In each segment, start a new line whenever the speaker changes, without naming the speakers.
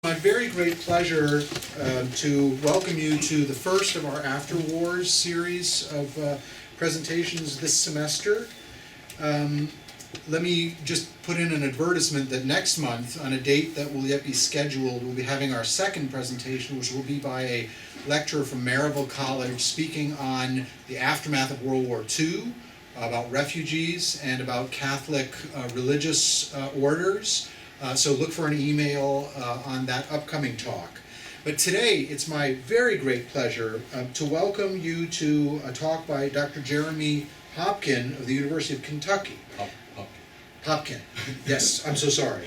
My very great pleasure to welcome you to the first of our AfterWars series of presentations this semester. Let me just put in an advertisement that next month, on a date that will yet be scheduled, we'll be having our second presentation, which will be by a lecturer from Maryville College speaking on the aftermath of World War II, about refugees, and about Catholic religious orders. So look for an email on that upcoming talk. But today, it's my very great pleasure to welcome you to a talk by Dr. Jeremy Popkin of the University of Kentucky. Popkin. Yes, I'm so sorry.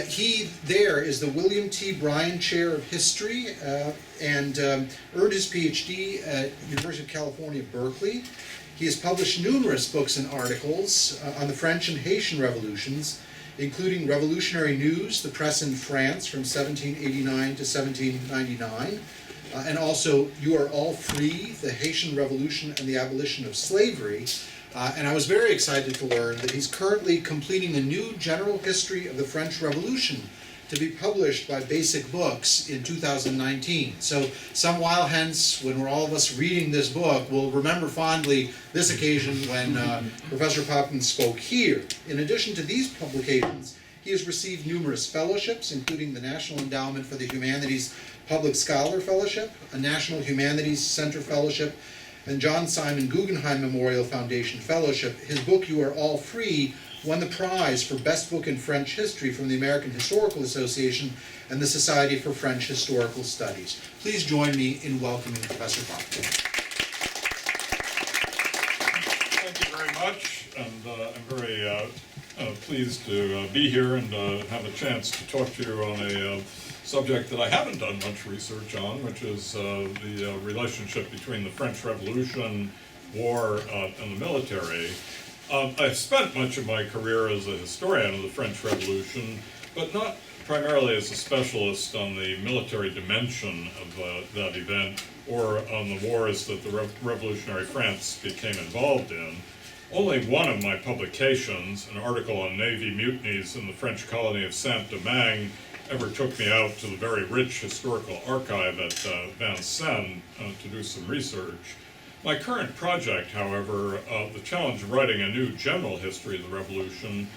He there is the William T. Bryan Chair of History and earned his PhD at University of California, Berkeley. He has published numerous books and articles on the French and Haitian Revolutions, including Revolutionary News, the Press in France from 1789 to 1799, and also You Are All Free, the Haitian Revolution and the Abolition of Slavery. And I was very excited to learn that he's currently completing a new general history of the French Revolution to be published by Basic Books in 2019. So some while hence, when we're all of us reading this book, we'll remember fondly this occasion when Professor Popkin spoke here. In addition to these publications, he has received numerous fellowships, including the National Endowment for the Humanities Public Scholar Fellowship, a National Humanities Center Fellowship, and John Simon Guggenheim Memorial Foundation Fellowship. His book, You Are All Free, won the prize for Best Book in French History from the American Historical Association and the Society for French Historical Studies. Please join me in welcoming Professor Popkin.
Thank you very much, and I'm very pleased to be here and have a chance to talk to you on a subject that I haven't done much research on, which is the relationship between the French Revolution, war, and the military. I've spent much of my career as a historian of the French Revolution, but not primarily as a specialist on the military dimension of that event or on the wars that the revolutionary France became involved in. Only one of my publications, an article on Navy mutinies in the French colony of Saint-Domingue, ever took me out to the very rich historical archive at Vincennes to do some research. My current project, however, the challenge of writing a new general history of the Revolution,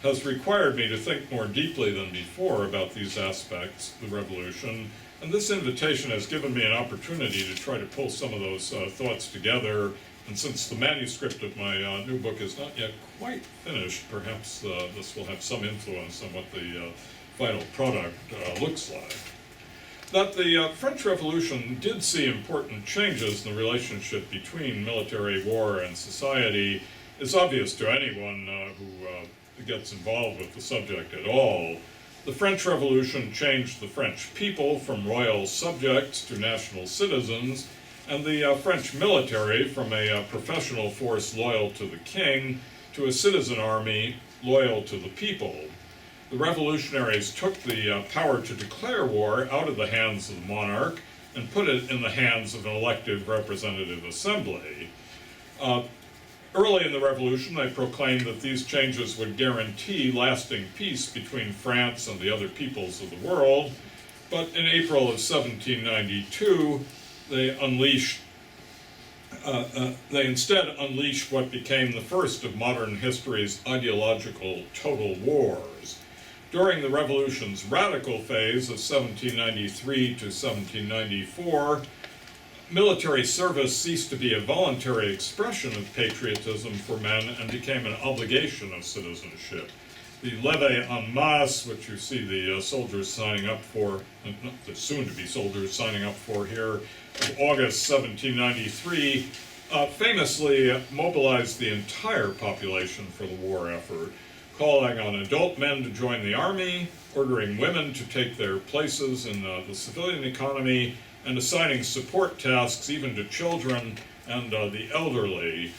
has required me to think more deeply than before about these aspects of the Revolution, and this invitation has given me an opportunity to try to pull some of those thoughts together. And since the manuscript of my new book is not yet quite finished, perhaps this will have some influence on what the final product looks like. That the French Revolution did see important changes in the relationship between military war and society is obvious to anyone who gets involved with the subject at all. The French Revolution changed the French people from royal subjects to national citizens, and the French military from a professional force loyal to the king to a citizen army loyal to the people. The revolutionaries took the power to declare war out of the hands of the monarch and put it in the hands of an elected representative assembly. Early in the revolution, they proclaimed that these changes would guarantee lasting peace between France and the other peoples of the world, but in April of 1792, they instead unleashed what became the first of modern history's ideological total wars. During the Revolution's radical phase of 1793 to 1794, military service ceased to be a voluntary expression of patriotism for men and became an obligation of citizenship. The levée en masse, which you see the soldiers signing up for, not the soon-to-be soldiers signing up for here, of August 1793, famously mobilized the entire population for the war effort, calling on adult men to join the army, ordering women to take their places in the civilian economy, and assigning support tasks even to children and the elderly.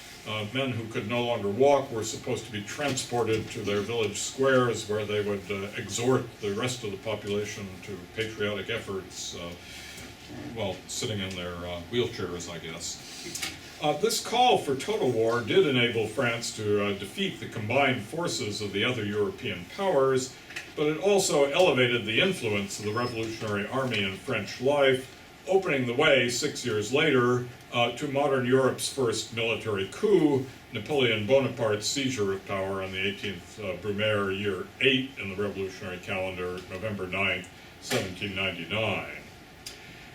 Men who could no longer walk were supposed to be transported to their village squares where they would exhort the rest of the population to patriotic efforts well, sitting in their wheelchairs, I guess. This call for total war did enable France to defeat the combined forces of the other European powers, but it also elevated the influence of the Revolutionary Army in French life, opening the way 6 years later to modern Europe's first military coup, Napoleon Bonaparte's seizure of power on the 18th Brumaire, year 8 in the revolutionary calendar, November 9th, 1799.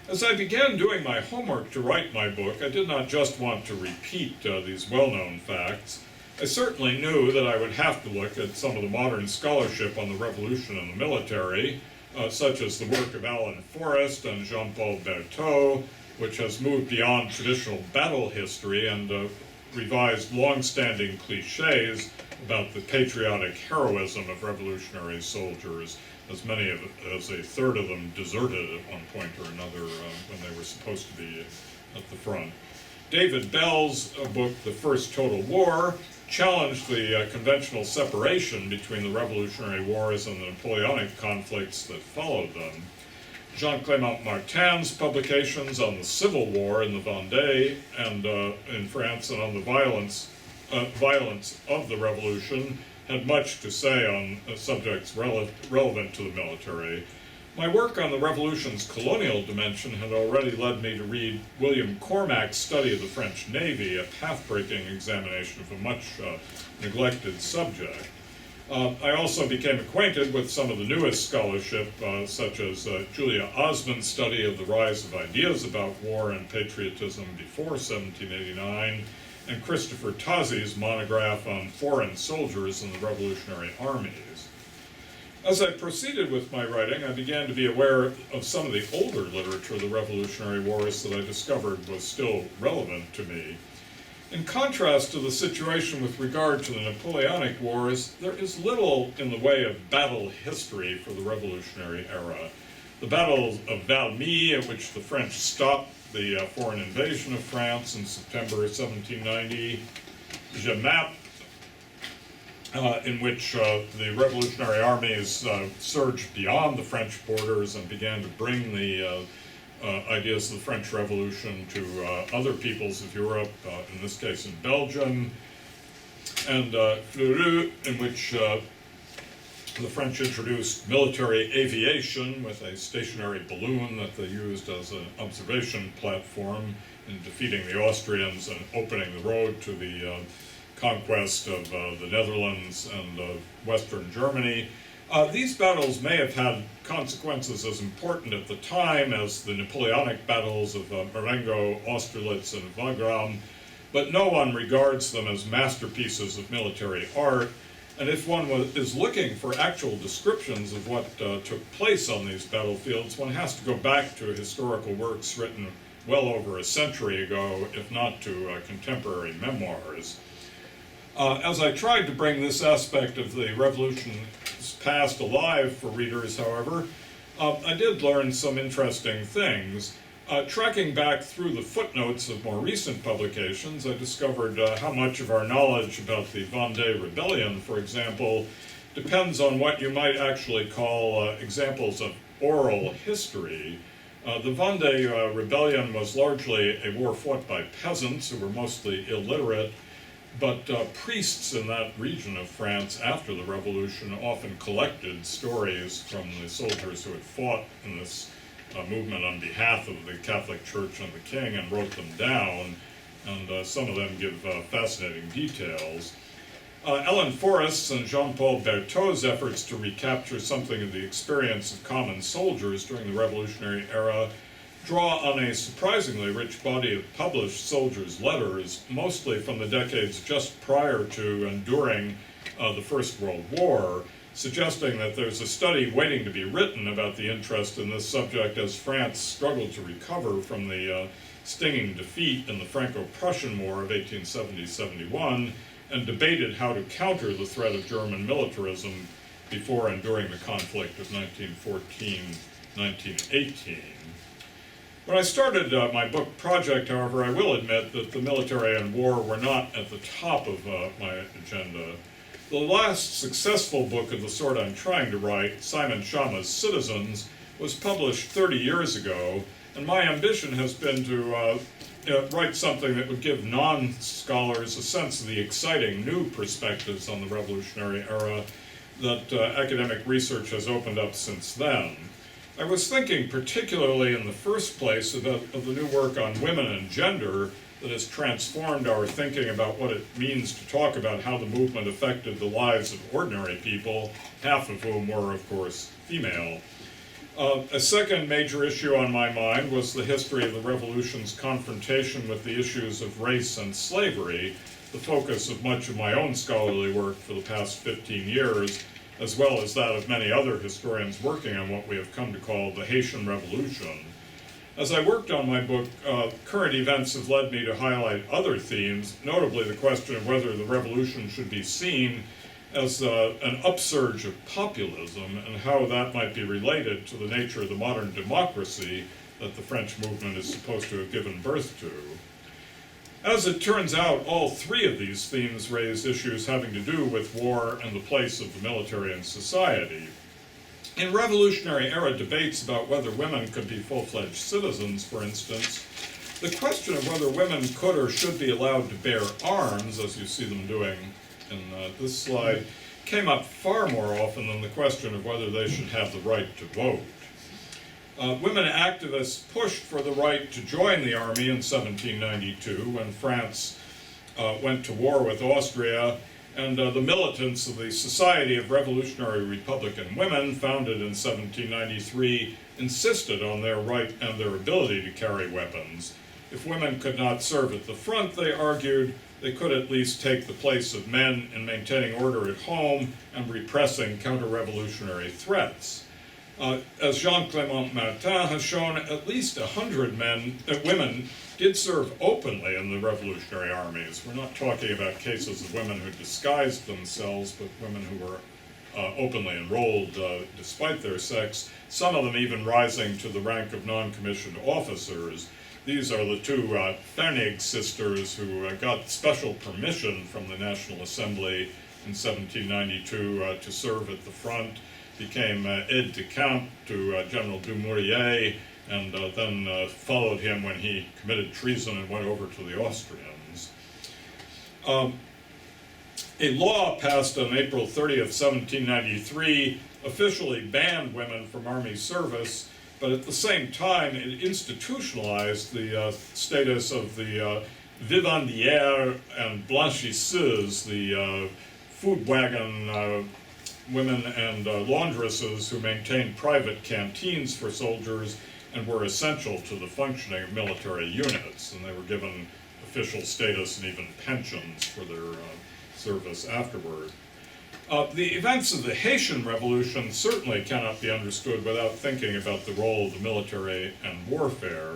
As I began doing my homework to write my book, I did not just want to repeat these well-known facts. I certainly knew that I would have to look at some of the modern scholarship on the revolution and the military, such as the work of Alan Forrest and Jean-Paul Berthaud, which has moved beyond traditional battle history and revised long-standing cliches about the patriotic heroism of revolutionary soldiers, as many as a third of them deserted at one point or another when they were supposed to be at the front. David Bell's book, The First Total War, challenged the conventional separation between the Revolutionary Wars and the Napoleonic conflicts that followed them. Jean-Clément Martin's publications on the Civil War in the Vendée and in France and on the violence of the Revolution had much to say on subjects relevant to the military. My work on the Revolution's colonial dimension had already led me to read William Cormac's study of the French Navy, a path-breaking examination of a much neglected subject. I also became acquainted with some of the newest scholarship, such as Julia Osmond's study of the rise of ideas about war and patriotism before 1789, and Christopher Tozzi's monograph on foreign soldiers in the Revolutionary armies. As I proceeded with my writing, I began to be aware of some of the older literature of the Revolutionary Wars that I discovered was still relevant to me. In contrast to the situation with regard to the Napoleonic Wars, there is little in the way of battle history for the Revolutionary era. The Battle of Valmy, at which the French stopped the foreign invasion of France in September 1790, Jemappes, in which the revolutionary armies surged beyond the French borders and began to bring the ideas of the French Revolution to other peoples of Europe, in this case in Belgium, and Fleurus, in which the French introduced military aviation with a stationary balloon that they used as an observation platform in defeating the Austrians and opening the road to the conquest of the Netherlands and Western Germany. These battles may have had consequences as important at the time as the Napoleonic battles of Marengo, Austerlitz, and Wagram, but no one regards them as masterpieces of military art. And if one is looking for actual descriptions of what took place on these battlefields, one has to go back to historical works written well over a century ago, if not to contemporary memoirs. As I tried to bring this aspect of the Revolution's past alive for readers, however, I did learn some interesting things. Tracking back through the footnotes of more recent publications, I discovered how much of our knowledge about the Vendée Rebellion, for example, depends on what you might actually call examples of oral history. The Vendée Rebellion was largely a war fought by peasants who were mostly illiterate, but priests in that region of France after the Revolution often collected stories from the soldiers who had fought in this movement on behalf of the Catholic Church and the King and wrote them down, and some of them give fascinating details. Ellen Forrest's and Jean-Paul Berthaud's efforts to recapture something of the experience of common soldiers during the Revolutionary era draw on a surprisingly rich body of published soldiers' letters, mostly from the decades just prior to and during the First World War, suggesting that there's a study waiting to be written about the interest in this subject as France struggled to recover from the stinging defeat in the Franco-Prussian War of 1870-71 and debated how to counter the threat of German militarism before and during the conflict of 1914-1918. When I started my book project, however, I will admit that the military and war were not at the top of my agenda. The last successful book of the sort I'm trying to write, Simon Schama's Citizens, was published 30 years ago, And my ambition has been to write something that would give non-scholars a sense of the exciting new perspectives on the Revolutionary era that academic research has opened up since then. I was thinking particularly in the first place of the new work on women and gender that has transformed our thinking about what it means to talk about how the movement affected the lives of ordinary people, half of whom were, of course, female. A second major issue on my mind was the history of the Revolution's confrontation with the issues of race and slavery, the focus of much of my own scholarly work for the past 15 years, as well as that of many other historians working on what we have come to call the Haitian Revolution. As I worked on my book, current events have led me to highlight other themes, notably the question of whether the revolution should be seen as an upsurge of populism and how that might be related to the nature of the modern democracy that the French movement is supposed to have given birth to. As it turns out, all three of these themes raise issues having to do with war and the place of the military in society. In Revolutionary era debates about whether women could be full-fledged citizens, for instance, the question of whether women could or should be allowed to bear arms, as you see them doing in this slide, came up far more often than the question of whether they should have the right to vote. Women activists pushed for the right to join the army in 1792 when France went to war with Austria, and the militants of the Society of Revolutionary Republican Women, founded in 1793, insisted on their right and their ability to carry weapons. If women could not serve at the front, they argued, they could at least take the place of men in maintaining order at home and repressing counter-revolutionary threats. As Jean-Clément Martin has shown, at least 100 women did serve openly in the revolutionary armies. We're not talking about cases of women who disguised themselves, but women who were openly enrolled despite their sex, some of them even rising to the rank of non-commissioned officers. These are the two Fernig sisters who got special permission from the National Assembly in 1792 to serve at the front, became aide de camp to General Dumouriez, and then followed him when he committed treason and went over to the Austrians. A law passed on April 30th, 1793 officially banned women from army service, but at the same time it institutionalized the status of the vivandières and blanchisseuses, the food wagon women and laundresses who maintained private canteens for soldiers and were essential to the functioning of military units, and they were given official status and even pensions for their service afterward. The events of the Haitian Revolution certainly cannot be understood without thinking about the role of the military and warfare.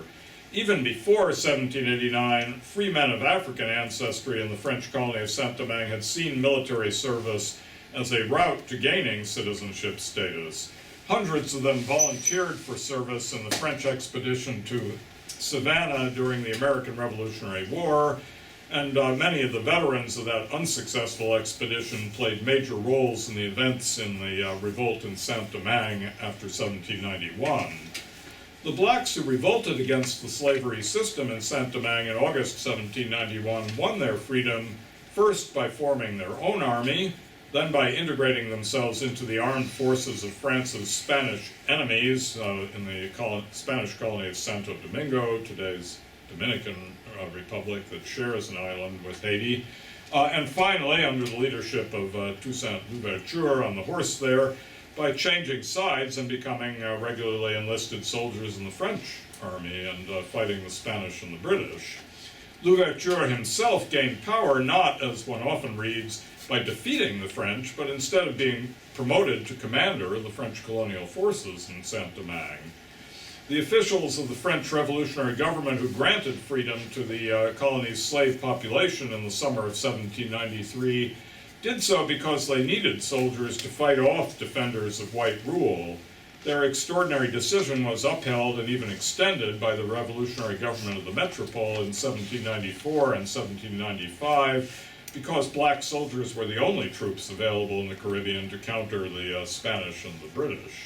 Even before 1789, free men of African ancestry in the French colony of Saint-Domingue had seen military service as a route to gaining citizenship status. Hundreds of them volunteered for service in the French expedition to Savannah during the American Revolutionary War, and many of the veterans of that unsuccessful expedition played major roles in the events in the revolt in Saint-Domingue after 1791. The blacks who revolted against the slavery system in Saint-Domingue in August 1791 won their freedom first by forming their own army, then by integrating themselves into the armed forces of France's Spanish enemies in the Spanish colony of Santo Domingo, today's Dominican Republic that shares an island with Haiti. And finally, under the leadership of Toussaint Louverture on the horse there, by changing sides and becoming regularly enlisted soldiers in the French army and fighting the Spanish and the British. Louverture himself gained power not, as one often reads, by defeating the French, but instead of being promoted to commander of the French colonial forces in Saint-Domingue. The officials of the French revolutionary government who granted freedom to the colony's slave population in the summer of 1793 did so because they needed soldiers to fight off defenders of white rule. Their extraordinary decision was upheld and even extended by the revolutionary government of the metropole in 1794 and 1795 because black soldiers were the only troops available in the Caribbean to counter the Spanish and the British.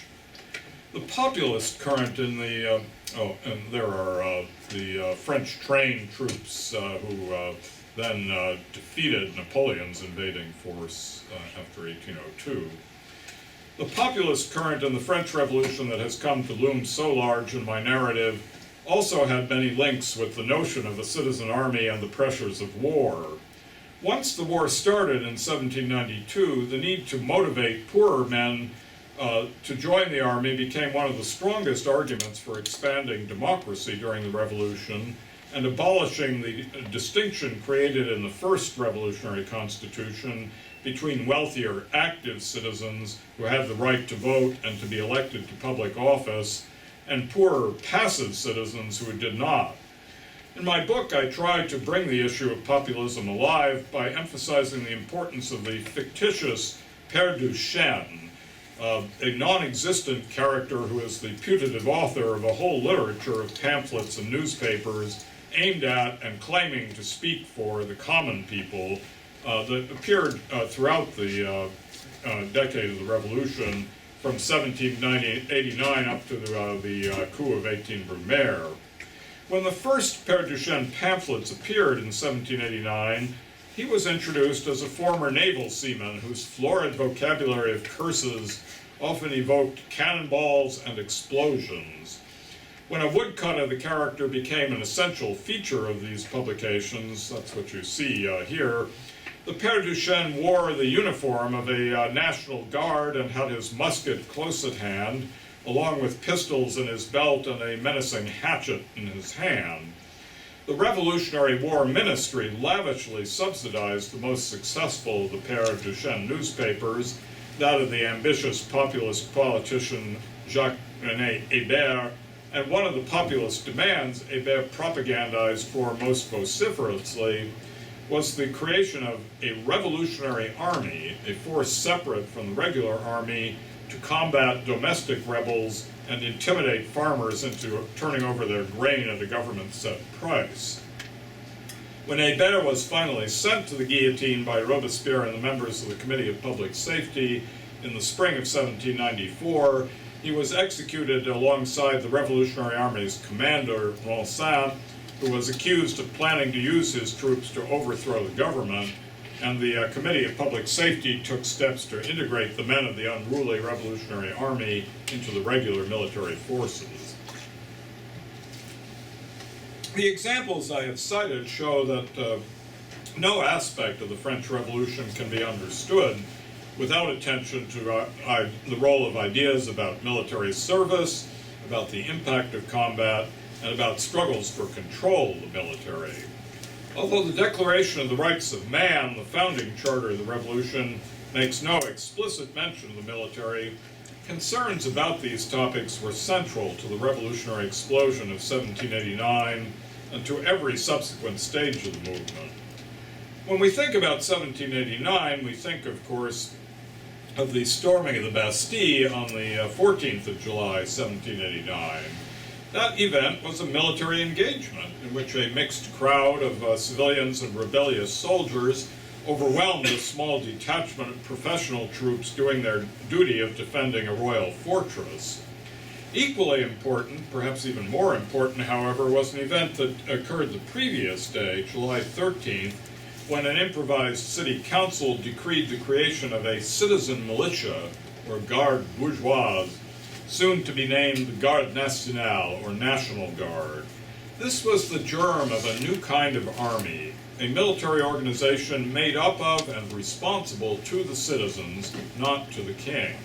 The populist current in the Oh, and there are the French trained troops who then defeated Napoleon's invading force after 1802. The populist current in the French Revolution that has come to loom so large in my narrative also had many links with the notion of a citizen army and the pressures of war. Once the war started in 1792, the need to motivate poorer men to join the army became one of the strongest arguments for expanding democracy during the Revolution and abolishing the distinction created in the first revolutionary constitution between wealthier active citizens who had the right to vote and to be elected to public office and poorer passive citizens who did not. In my book, I tried to bring the issue of populism alive by emphasizing the importance of the fictitious Père Duchesne, a non-existent character who is the putative author of a whole literature of pamphlets and newspapers aimed at and claiming to speak for the common people that appeared throughout the decade of the Revolution from 1789 up to the coup of 18 Brumaire. When the first Père Duchesne pamphlets appeared in 1789, he was introduced as a former naval seaman whose florid vocabulary of curses often evoked cannonballs and explosions. When a woodcut of the character became an essential feature of these publications, that's what you see here, the Père Duchesne wore the uniform of a National Guard and had his musket close at hand, along with pistols in his belt and a menacing hatchet in his hand. The Revolutionary War Ministry lavishly subsidized the most successful of the Père Duchesne newspapers, that of the ambitious populist politician Jacques-René Hébert, and one of the populist demands Hébert propagandized for most vociferously was the creation of a revolutionary army, a force separate from the regular army, to combat domestic rebels and intimidate farmers into turning over their grain at a government-set price. When Hébert was finally sent to the guillotine by Robespierre and the members of the Committee of Public Safety in the spring of 1794, he was executed alongside the Revolutionary Army's commander, Ronsin, who was accused of planning to use his troops to overthrow the government, and the Committee of Public Safety took steps to integrate the men of the unruly Revolutionary Army into the regular military forces. The examples I have cited show that no aspect of the French Revolution can be understood without attention to the role of ideas about military service, about the impact of combat, and about struggles for control of the military. Although the Declaration of the Rights of Man, the founding charter of the Revolution, makes no explicit mention of the military, concerns about these topics were central to the revolutionary explosion of 1789 and to every subsequent stage of the movement. When we think about 1789, we think, of course, of the storming of the Bastille on the 14th of July, 1789. That event was a military engagement in which a mixed crowd of civilians and rebellious soldiers overwhelmed a small detachment of professional troops doing their duty of defending a royal fortress. Equally important, perhaps even more important, however, was an event that occurred the previous day, July 13th, when an improvised city council decreed the creation of a citizen militia, or garde bourgeoise, soon to be named the Garde Nationale, or National Guard. This was the germ of a new kind of army, a military organization made up of and responsible to the citizens, not to the king.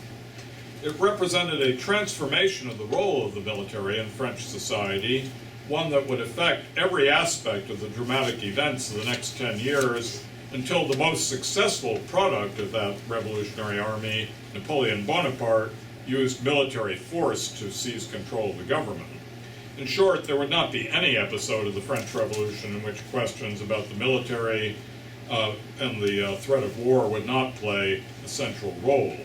It represented a transformation of the role of the military in French society, one that would affect every aspect of the dramatic events of the next 10 years until the most successful product of that revolutionary army, Napoleon Bonaparte, used military force to seize control of the government. In short, there would not be any episode of the French Revolution in which questions about the military and the threat of war would not play a central role.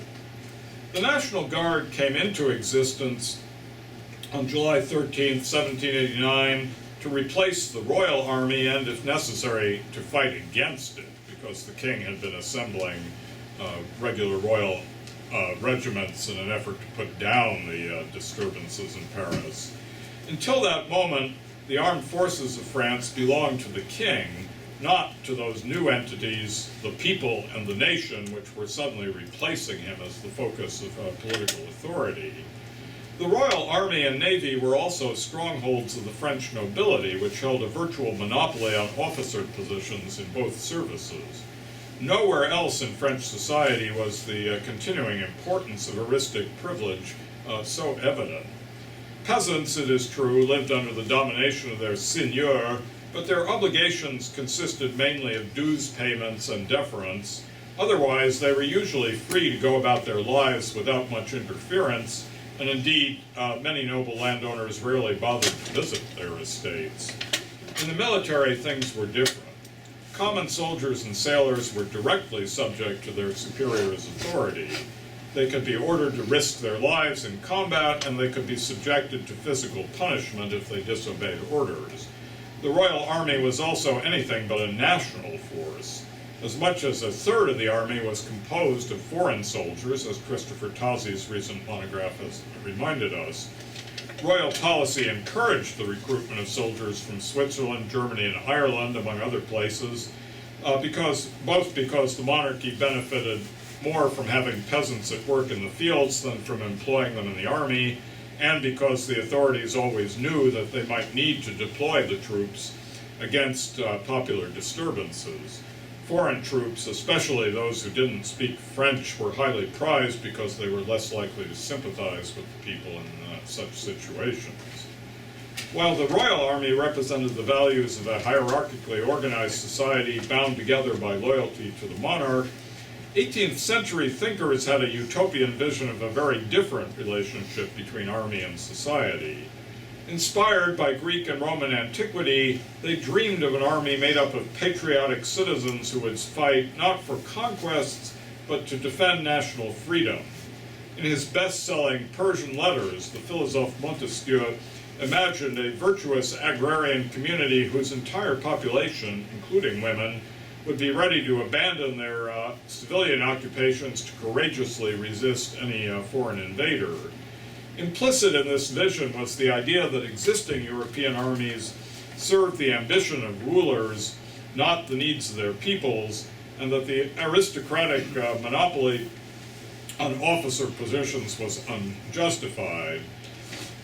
The National Guard came into existence on July 13, 1789, to replace the Royal Army and, if necessary, to fight against it, because the king had been assembling regular royal regiments in an effort to put down the disturbances in Paris. Until that moment, the armed forces of France belonged to the king, not to those new entities, the people and the nation, which were suddenly replacing him as the focus of political authority. The Royal Army and Navy were also strongholds of the French nobility, which held a virtual monopoly on officer positions in both services. Nowhere else in French society was the continuing importance of eristic privilege so evident. Peasants, it is true, lived under the domination of their seigneur, but their obligations consisted mainly of dues payments and deference. Otherwise, they were usually free to go about their lives without much interference, and indeed, many noble landowners rarely bothered to visit their estates. In the military, things were different. Common soldiers and sailors were directly subject to their superiors' authority. They could be ordered to risk their lives in combat, and they could be subjected to physical punishment if they disobeyed orders. The Royal Army was also anything but a national force. As much as a third of the army was composed of foreign soldiers, as Christopher Tozzi's recent monograph has reminded us. Royal policy encouraged the recruitment of soldiers from Switzerland, Germany, and Ireland, among other places, because the monarchy benefited more from having peasants at work in the fields than from employing them in the army, and because the authorities always knew that they might need to deploy the troops against popular disturbances. Foreign troops, especially those who didn't speak French, were highly prized because they were less likely to sympathize with the people in such situations. While the Royal Army represented the values of a hierarchically organized society bound together by loyalty to the monarch, 18th century thinkers had a utopian vision of a very different relationship between army and society. Inspired by Greek and Roman antiquity, they dreamed of an army made up of patriotic citizens who would fight not for conquests, but to defend national freedom. In his best-selling Persian Letters, the philosophe Montesquieu imagined a virtuous agrarian community whose entire population, including women, would be ready to abandon their civilian occupations to courageously resist any foreign invader. Implicit in this vision was the idea that existing European armies served the ambition of rulers, not the needs of their peoples, and that the aristocratic monopoly on officer positions was unjustified.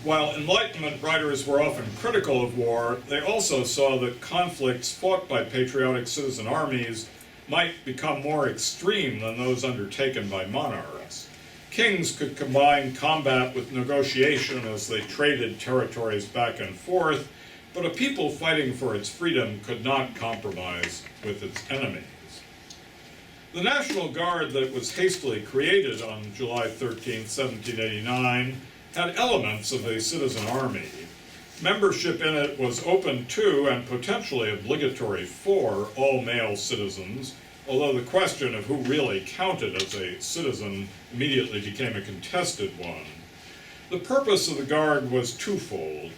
While Enlightenment writers were often critical of war, they also saw that conflicts fought by patriotic citizen armies might become more extreme than those undertaken by monarchs. Kings could combine combat with negotiation as they traded territories back and forth, but a people fighting for its freedom could not compromise with its enemies. The National Guard that was hastily created on July 13, 1789, had elements of a citizen army. Membership in it was open to and potentially obligatory for all male citizens, although the question of who really counted as a citizen immediately became a contested one. The purpose of the Guard was twofold.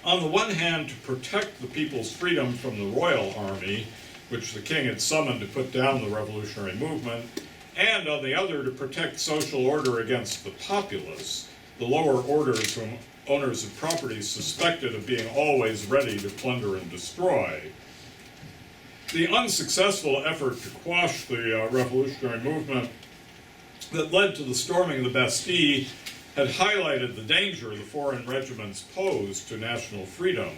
On the one hand, to protect the people's freedom from the Royal Army, which the king had summoned to put down the revolutionary movement, and on the other, to protect social order against the populace, the lower orders whom owners of property suspected of being always ready to plunder and destroy. The unsuccessful effort to quash the revolutionary movement that led to the storming of the Bastille had highlighted the danger the foreign regiments posed to national freedom.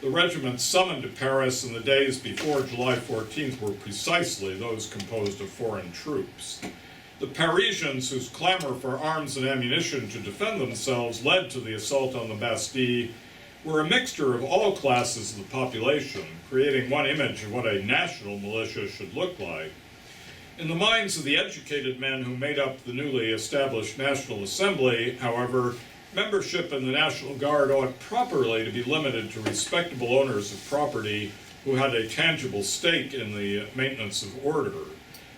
The regiments summoned to Paris in the days before July 14th were precisely those composed of foreign troops. The Parisians, whose clamor for arms and ammunition to defend themselves led to the assault on the Bastille, were a mixture of all classes of the population, creating one image of what a national militia should look like. In the minds of the educated men who made up the newly established National Assembly, however, membership in the National Guard ought properly to be limited to respectable owners of property who had a tangible stake in the maintenance of order.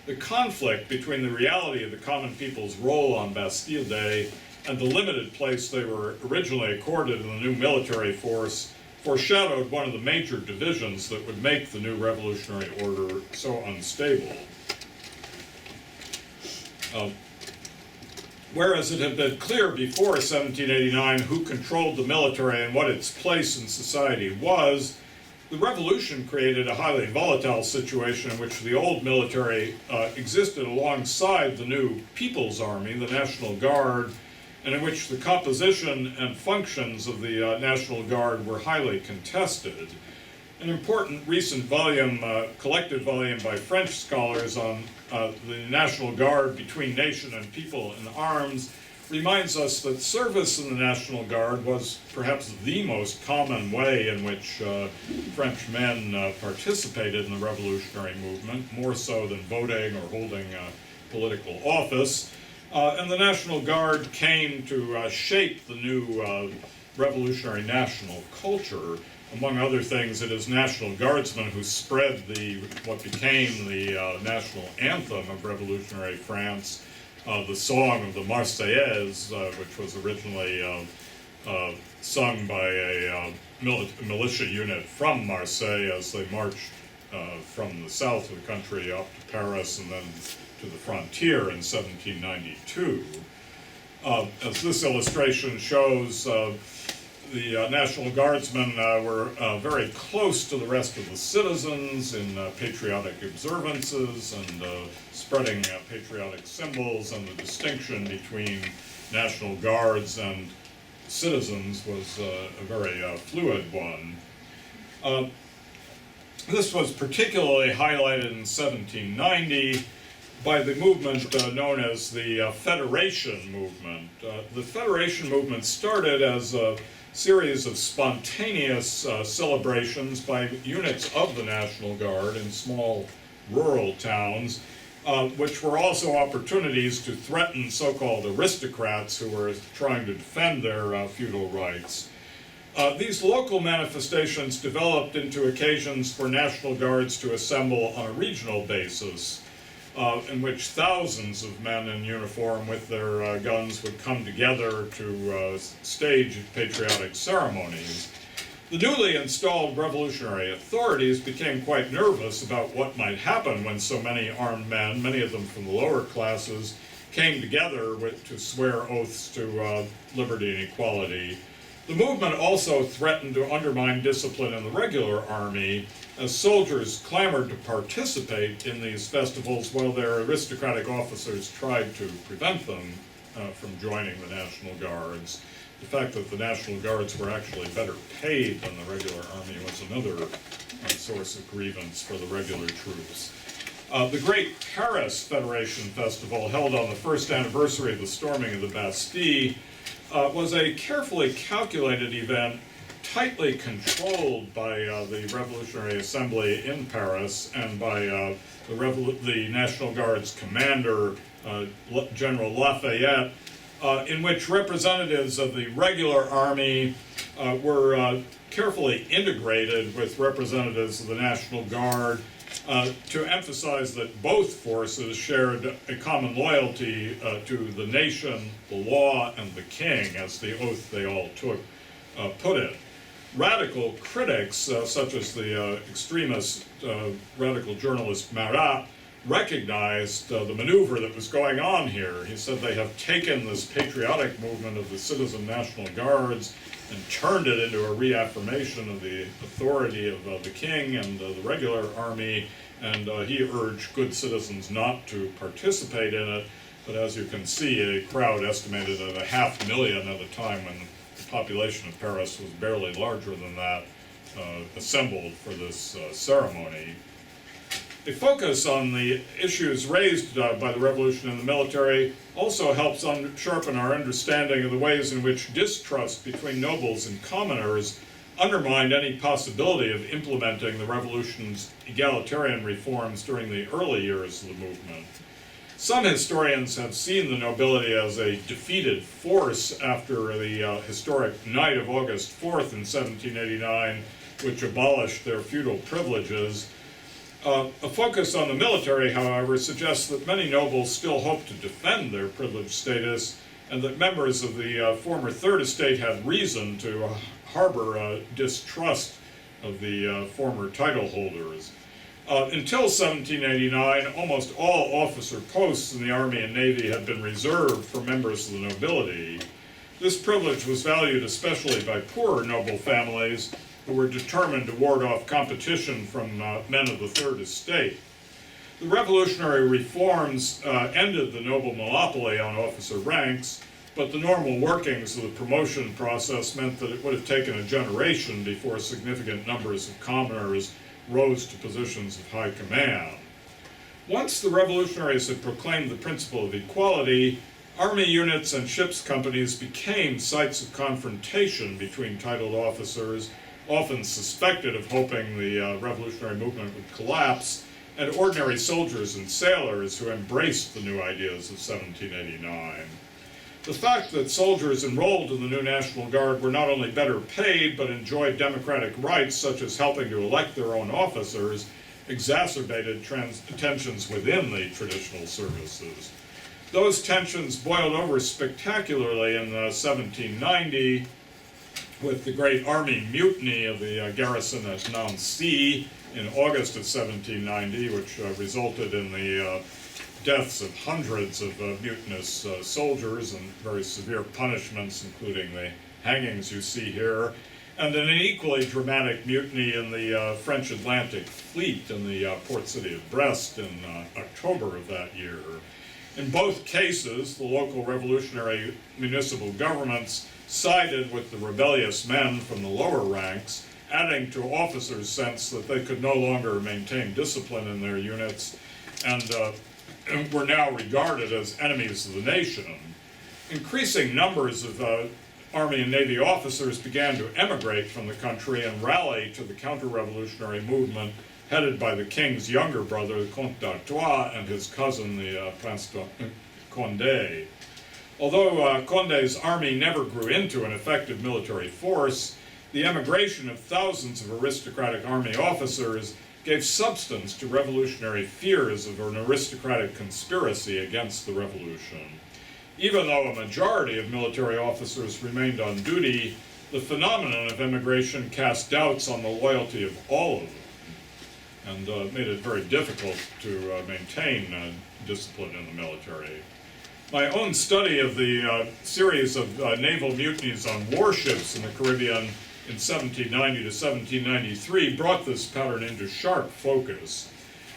The conflict between the reality of the common people's role on Bastille Day and the limited place they were originally accorded in the new military force foreshadowed one of the major divisions that would make the new revolutionary order so unstable. Whereas it had been clear before 1789 who controlled the military and what its place in society was, the revolution created a highly volatile situation in which the old military existed alongside the new People's Army, the National Guard, and in which the composition and functions of the National Guard were highly contested. An important recent volume, collected volume by French scholars on the National Guard between nation and people in arms reminds us that service in the National Guard was perhaps the most common way in which French men participated in the revolutionary movement, more so than voting or holding political office. And the National Guard came to shape the new revolutionary national culture. Among other things, it is National Guardsmen who spread what became the national anthem of revolutionary France, the song of the Marseillaise, which was originally sung by a militia unit from Marseille as they marched from the south of the country up to Paris and then to the frontier in 1792. As this illustration shows, the National Guardsmen were very close to the rest of the citizens in patriotic observances and spreading patriotic symbols, and the distinction between National Guards and citizens was a very fluid one. This was particularly highlighted in 1790 by the movement known as the Federation Movement. The Federation Movement started as a series of spontaneous celebrations by units of the National Guard in small rural towns, which were also opportunities to threaten so-called aristocrats who were trying to defend their feudal rights. These local manifestations developed into occasions for National Guards to assemble on a regional basis, in which thousands of men in uniform with their guns would come together to stage patriotic ceremonies. The newly installed revolutionary authorities became quite nervous about what might happen when so many armed men, many of them from the lower classes, came together to swear oaths to liberty and equality. The movement also threatened to undermine discipline in the regular army, as soldiers clamored to participate in these festivals while their aristocratic officers tried to prevent them from joining the National Guards. The fact that the National Guards were actually better paid than the regular army was another source of grievance for the regular troops. The Great Paris Federation Festival, held on the first anniversary of the storming of the Bastille, was a carefully calculated event, tightly controlled by the Revolutionary Assembly in Paris and by the National Guard's commander, General Lafayette, in which representatives of the regular army were carefully integrated with representatives of the National Guard to emphasize that both forces shared a common loyalty to the nation, the law, and the king, as the oath they all took put it. Radical critics, such as the extremist radical journalist Marat, recognized the maneuver that was going on here. He said they have taken this patriotic movement of the citizen National Guards and turned it into a reaffirmation of the authority of the king and the regular army, and he urged good citizens not to participate in it. But as you can see, a crowd estimated at 500,000 at a time when the population of Paris was barely larger than that, assembled for this ceremony. A focus on the issues raised by the revolution in the military also helps sharpen our understanding of the ways in which distrust between nobles and commoners undermined any possibility of implementing the revolution's egalitarian reforms during the early years of the movement. Some historians have seen the nobility as a defeated force after the historic Night of August 4th in 1789, which abolished their feudal privileges. A focus on the military, however, suggests that many nobles still hope to defend their privileged status, and that members of the former Third Estate had reason to harbor distrust of the former title holders. Until 1789, almost all officer posts in the Army and Navy had been reserved for members of the nobility. This privilege was valued especially by poorer noble families who were determined to ward off competition from men of the Third Estate. The revolutionary reforms ended the noble monopoly on officer ranks, but the normal workings of the promotion process meant that it would have taken a generation before significant numbers of commoners rose to positions of high command. Once the revolutionaries had proclaimed the principle of equality, army units and ships companies became sites of confrontation between titled officers, often suspected of hoping the revolutionary movement would collapse, and ordinary soldiers and sailors who embraced the new ideas of 1789. The fact that soldiers enrolled in the new National Guard were not only better paid, but enjoyed democratic rights such as helping to elect their own officers, exacerbated tensions within the traditional services. Those tensions boiled over spectacularly in 1790 with the great army mutiny of the garrison at Nancy in August of 1790, which resulted in the deaths of hundreds of mutinous soldiers and very severe punishments, including the hangings you see here, and an equally dramatic mutiny in the French Atlantic Fleet in the port city of Brest in October of that year. In both cases, the local revolutionary municipal governments sided with the rebellious men from the lower ranks, adding to officers' sense that they could no longer maintain discipline in their units and were now regarded as enemies of the nation. Increasing numbers of Army and Navy officers began to emigrate from the country and rally to the counter-revolutionary movement headed by the king's younger brother, the Comte d'Artois, and his cousin, the Prince Condé. Although Condé's army never grew into an effective military force, the emigration of thousands of aristocratic army officers gave substance to revolutionary fears of an aristocratic conspiracy against the revolution. Even though a majority of military officers remained on duty, the phenomenon of emigration cast doubts on the loyalty of all of them and made it very difficult to maintain discipline in the military. My own study of the series of naval mutinies on warships in the Caribbean in 1790 to 1793 brought this pattern into sharp focus.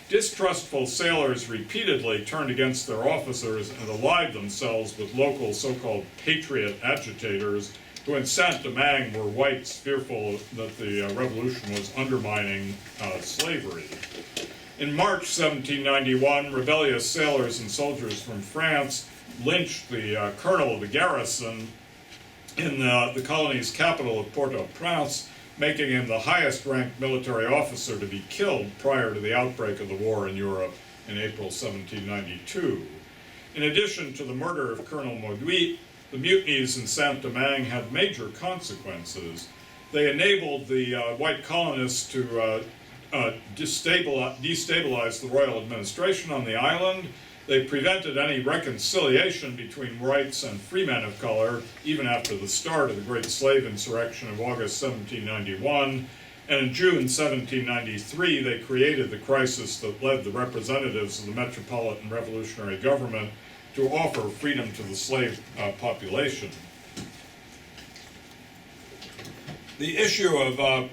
Distrustful sailors repeatedly turned against their officers and allied themselves with local so-called patriot agitators who in Saint-Domingue were whites fearful that the revolution was undermining slavery. In March 1791, rebellious sailors and soldiers from France lynched the colonel of the garrison in the colony's capital of Port-au-Prince, making him the highest-ranked military officer to be killed prior to the outbreak of the war in Europe in April 1792. In addition to the murder of Colonel Mauduit, the mutinies in Saint-Domingue had major consequences. They enabled the white colonists to destabilize the royal administration on the island. They prevented any reconciliation between whites and free men of color, even after the start of the Great Slave Insurrection of August 1791. And in June 1793, they created the crisis that led the representatives of the Metropolitan Revolutionary Government to offer freedom to the slave population. The issue of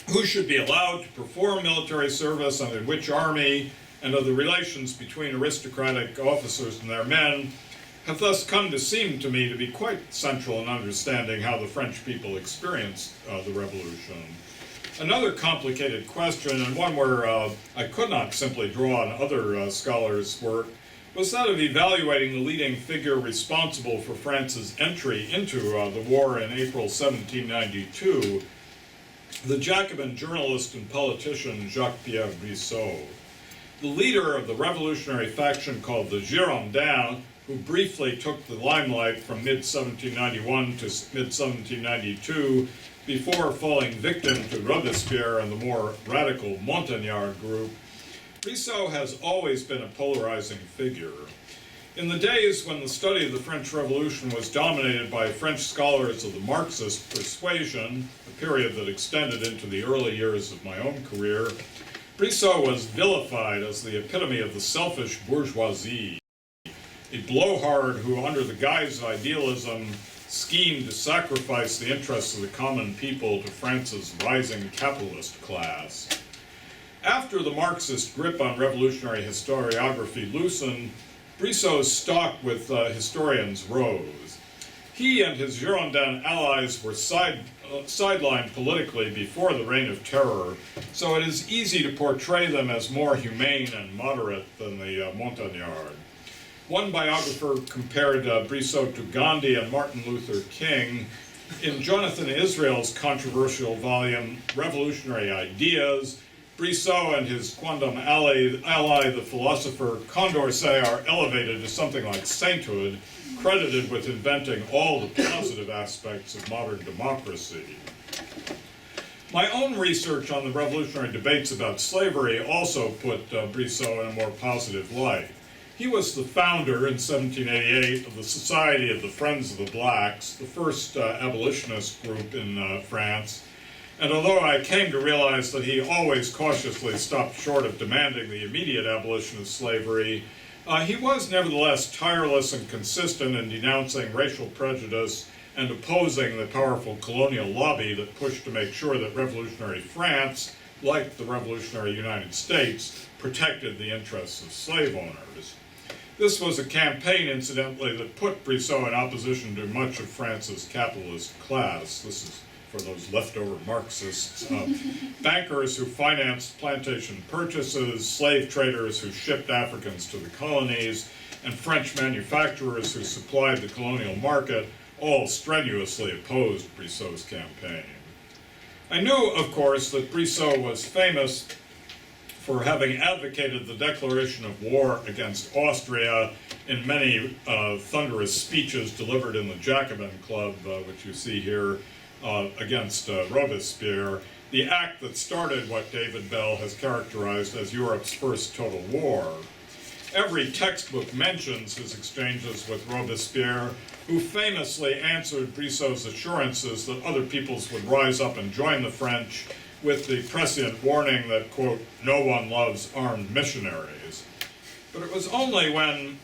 who should be allowed to perform military service and in which army, and of the relations between aristocratic officers and their men, have thus come to seem to me to be quite central in understanding how the French people experienced the revolution. Another complicated question, and one where I could not simply draw on other scholars' work, was that of evaluating the leading figure responsible for France's entry into the war in April 1792, the Jacobin journalist and politician Jacques-Pierre Brissot. The leader of the revolutionary faction called the Girondins, who briefly took the limelight from mid-1791 to mid-1792 before falling victim to Robespierre and the more radical Montagnard group, Brissot has always been a polarizing figure. In the days when the study of the French Revolution was dominated by French scholars of the Marxist persuasion, a period that extended into the early years of my own career, Brissot was vilified as the epitome of the selfish bourgeoisie, a blowhard who, under the guise of idealism, schemed to sacrifice the interests of the common people to France's rising capitalist class. After the Marxist grip on revolutionary historiography loosened, Brissot's stock with historians rose. He and his Girondin allies were sidelined politically before the Reign of Terror, so it is easy to portray them as more humane and moderate than the Montagnard. One biographer compared Brissot to Gandhi and Martin Luther King. In Jonathan Israel's controversial volume, Revolutionary Ideas, Brissot and his quondam ally, the philosopher Condorcet, are elevated to something like sainthood, credited with inventing all the positive aspects of modern democracy. My own research on the revolutionary debates about slavery also put Brissot in a more positive light. He was the founder in 1788 of the Society of the Friends of the Blacks, the first abolitionist group in France. And although I came to realize that he always cautiously stopped short of demanding the immediate abolition of slavery, he was nevertheless tireless and consistent in denouncing racial prejudice and opposing the powerful colonial lobby that pushed to make sure that revolutionary France, like the revolutionary United States, protected the interests of slave owners. This was a campaign, incidentally, that put Brissot in opposition to much of France's capitalist class. This is for those leftover Marxists. Bankers who financed plantation purchases, slave traders who shipped Africans to the colonies, and French manufacturers who supplied the colonial market all strenuously opposed Brissot's campaign. I knew, of course, that Brissot was famous for having advocated the declaration of war against Austria in many thunderous speeches delivered in the Jacobin Club, which you see here, against Robespierre, the act that started what David Bell has characterized as Europe's first total war. Every textbook mentions his exchanges with Robespierre, who famously answered Brissot's assurances that other peoples would rise up and join the French, with the prescient warning that, quote, no one loves armed missionaries. But it was only when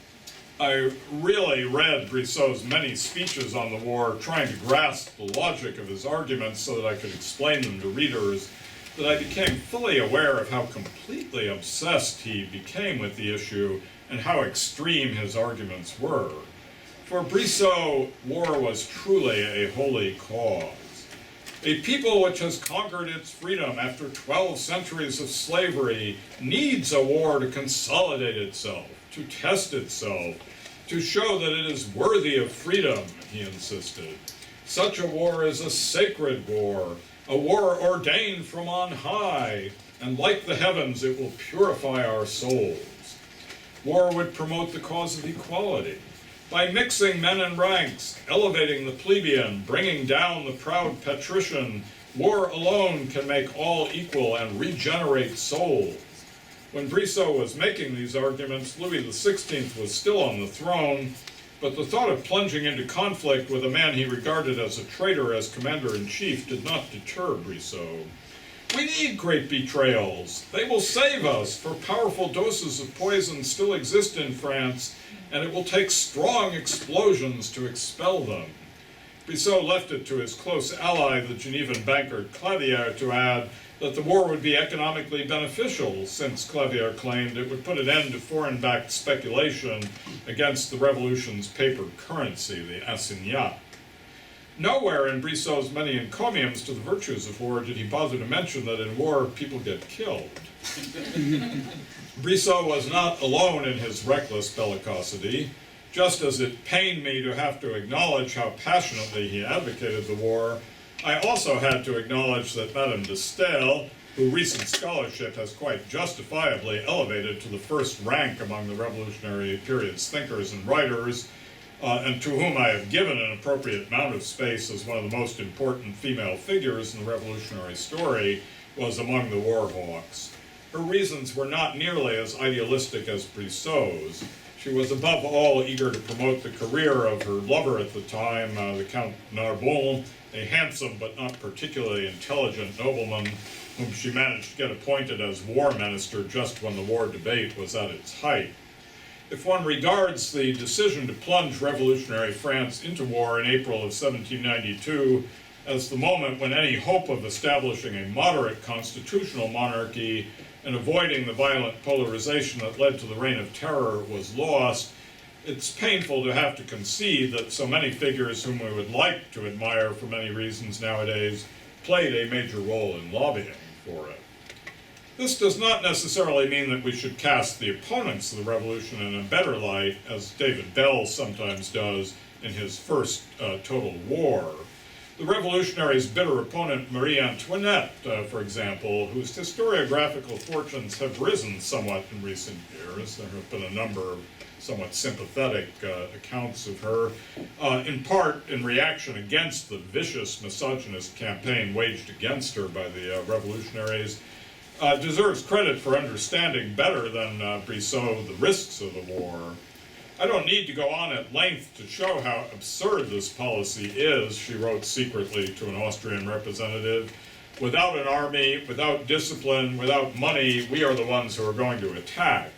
I really read Brissot's many speeches on the war, trying to grasp the logic of his arguments so that I could explain them to readers, that I became fully aware of how completely obsessed he became with the issue and how extreme his arguments were. For Brissot, war was truly a holy cause. A people which has conquered its freedom after 12 centuries of slavery needs a war to consolidate itself, to test itself, to show that it is worthy of freedom, he insisted. Such a war is a sacred war, a war ordained from on high, and like the heavens, it will purify our souls. War would promote the cause of equality. By mixing men in ranks, elevating the plebeian, bringing down the proud patrician, war alone can make all equal and regenerate souls. When Brissot was making these arguments, Louis XVI was still on the throne, but the thought of plunging into conflict with a man he regarded as a traitor as commander-in-chief did not deter Brissot. We need great betrayals. They will save us, for powerful doses of poison still exist in France, and it will take strong explosions to expel them. Brissot left it to his close ally, the Genevan banker Clavière, to add that the war would be economically beneficial, since Clavière claimed it would put an end to foreign-backed speculation against the revolution's paper currency, the assignat. Nowhere in Brissot's many encomiums to the virtues of war did he bother to mention that in war people get killed. Brissot was not alone in his reckless bellicosity. Just as it pained me to have to acknowledge how passionately he advocated the war, I also had to acknowledge that Madame de Staël, who recent scholarship has quite justifiably elevated to the first rank among the revolutionary period's thinkers and writers, and to whom I have given an appropriate amount of space as one of the most important female figures in the revolutionary story, was among the war hawks. Her reasons were not nearly as idealistic as Brissot's. She was above all eager to promote the career of her lover at the time, the Count Narbonne, a handsome but not particularly intelligent nobleman whom she managed to get appointed as war minister just when the war debate was at its height. If one regards the decision to plunge revolutionary France into war in April of 1792 as the moment when any hope of establishing a moderate constitutional monarchy and avoiding the violent polarization that led to the Reign of Terror was lost, it's painful to have to concede that so many figures whom we would like to admire for many reasons nowadays played a major role in lobbying for it. This does not necessarily mean that we should cast the opponents of the revolution in a better light, as David Bell sometimes does in his first Total War. The revolutionaries' bitter opponent, Marie Antoinette, for example, whose historiographical fortunes have risen somewhat in recent years. There have been a number of somewhat sympathetic accounts of her, in part in reaction against the vicious misogynist campaign waged against her by the revolutionaries, deserves credit for understanding better than Brissot the risks of the war. I don't need to go on at length to show how absurd this policy is, she wrote secretly to an Austrian representative. Without an army, without discipline, without money, we are the ones who are going to attack.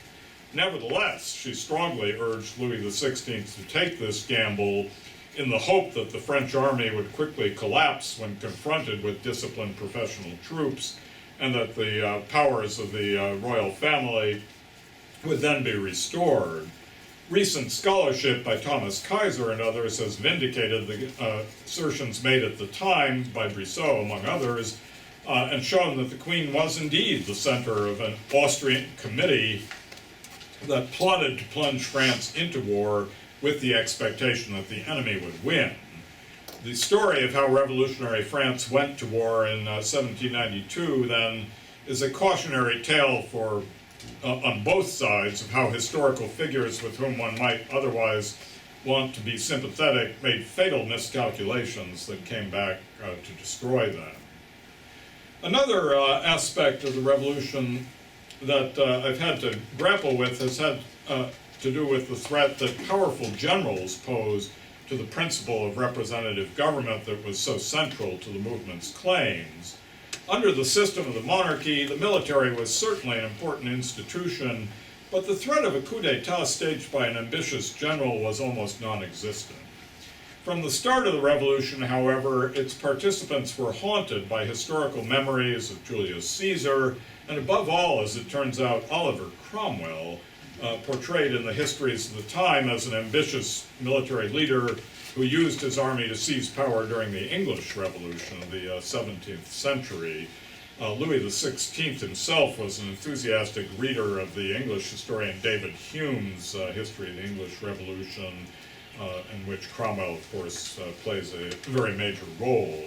Nevertheless, she strongly urged Louis XVI to take this gamble in the hope that the French army would quickly collapse when confronted with disciplined professional troops, and that the powers of the royal family would then be restored. Recent scholarship by Thomas Kaiser and others has vindicated the assertions made at the time by Brissot, among others, and shown that the Queen was indeed the center of an Austrian committee that plotted to plunge France into war with the expectation that the enemy would win. The story of how revolutionary France went to war in 1792 then is a cautionary tale for on both sides of how historical figures with whom one might otherwise want to be sympathetic made fatal miscalculations that came back to destroy them. Another aspect of the revolution that I've had to grapple with has had to do with the threat that powerful generals posed to the principle of representative government that was so central to the movement's claims. Under the system of the monarchy, the military was certainly an important institution, but the threat of a coup d'etat staged by an ambitious general was almost non-existent. From the start of the revolution, however, its participants were haunted by historical memories of Julius Caesar, and above all, as it turns out, Oliver Cromwell, portrayed in the histories of the time as an ambitious military leader who used his army to seize power during the English Revolution of the 17th century. Louis XVI himself was an enthusiastic reader of the English historian David Hume's History of the English Revolution, in which Cromwell, of course, plays a very major role.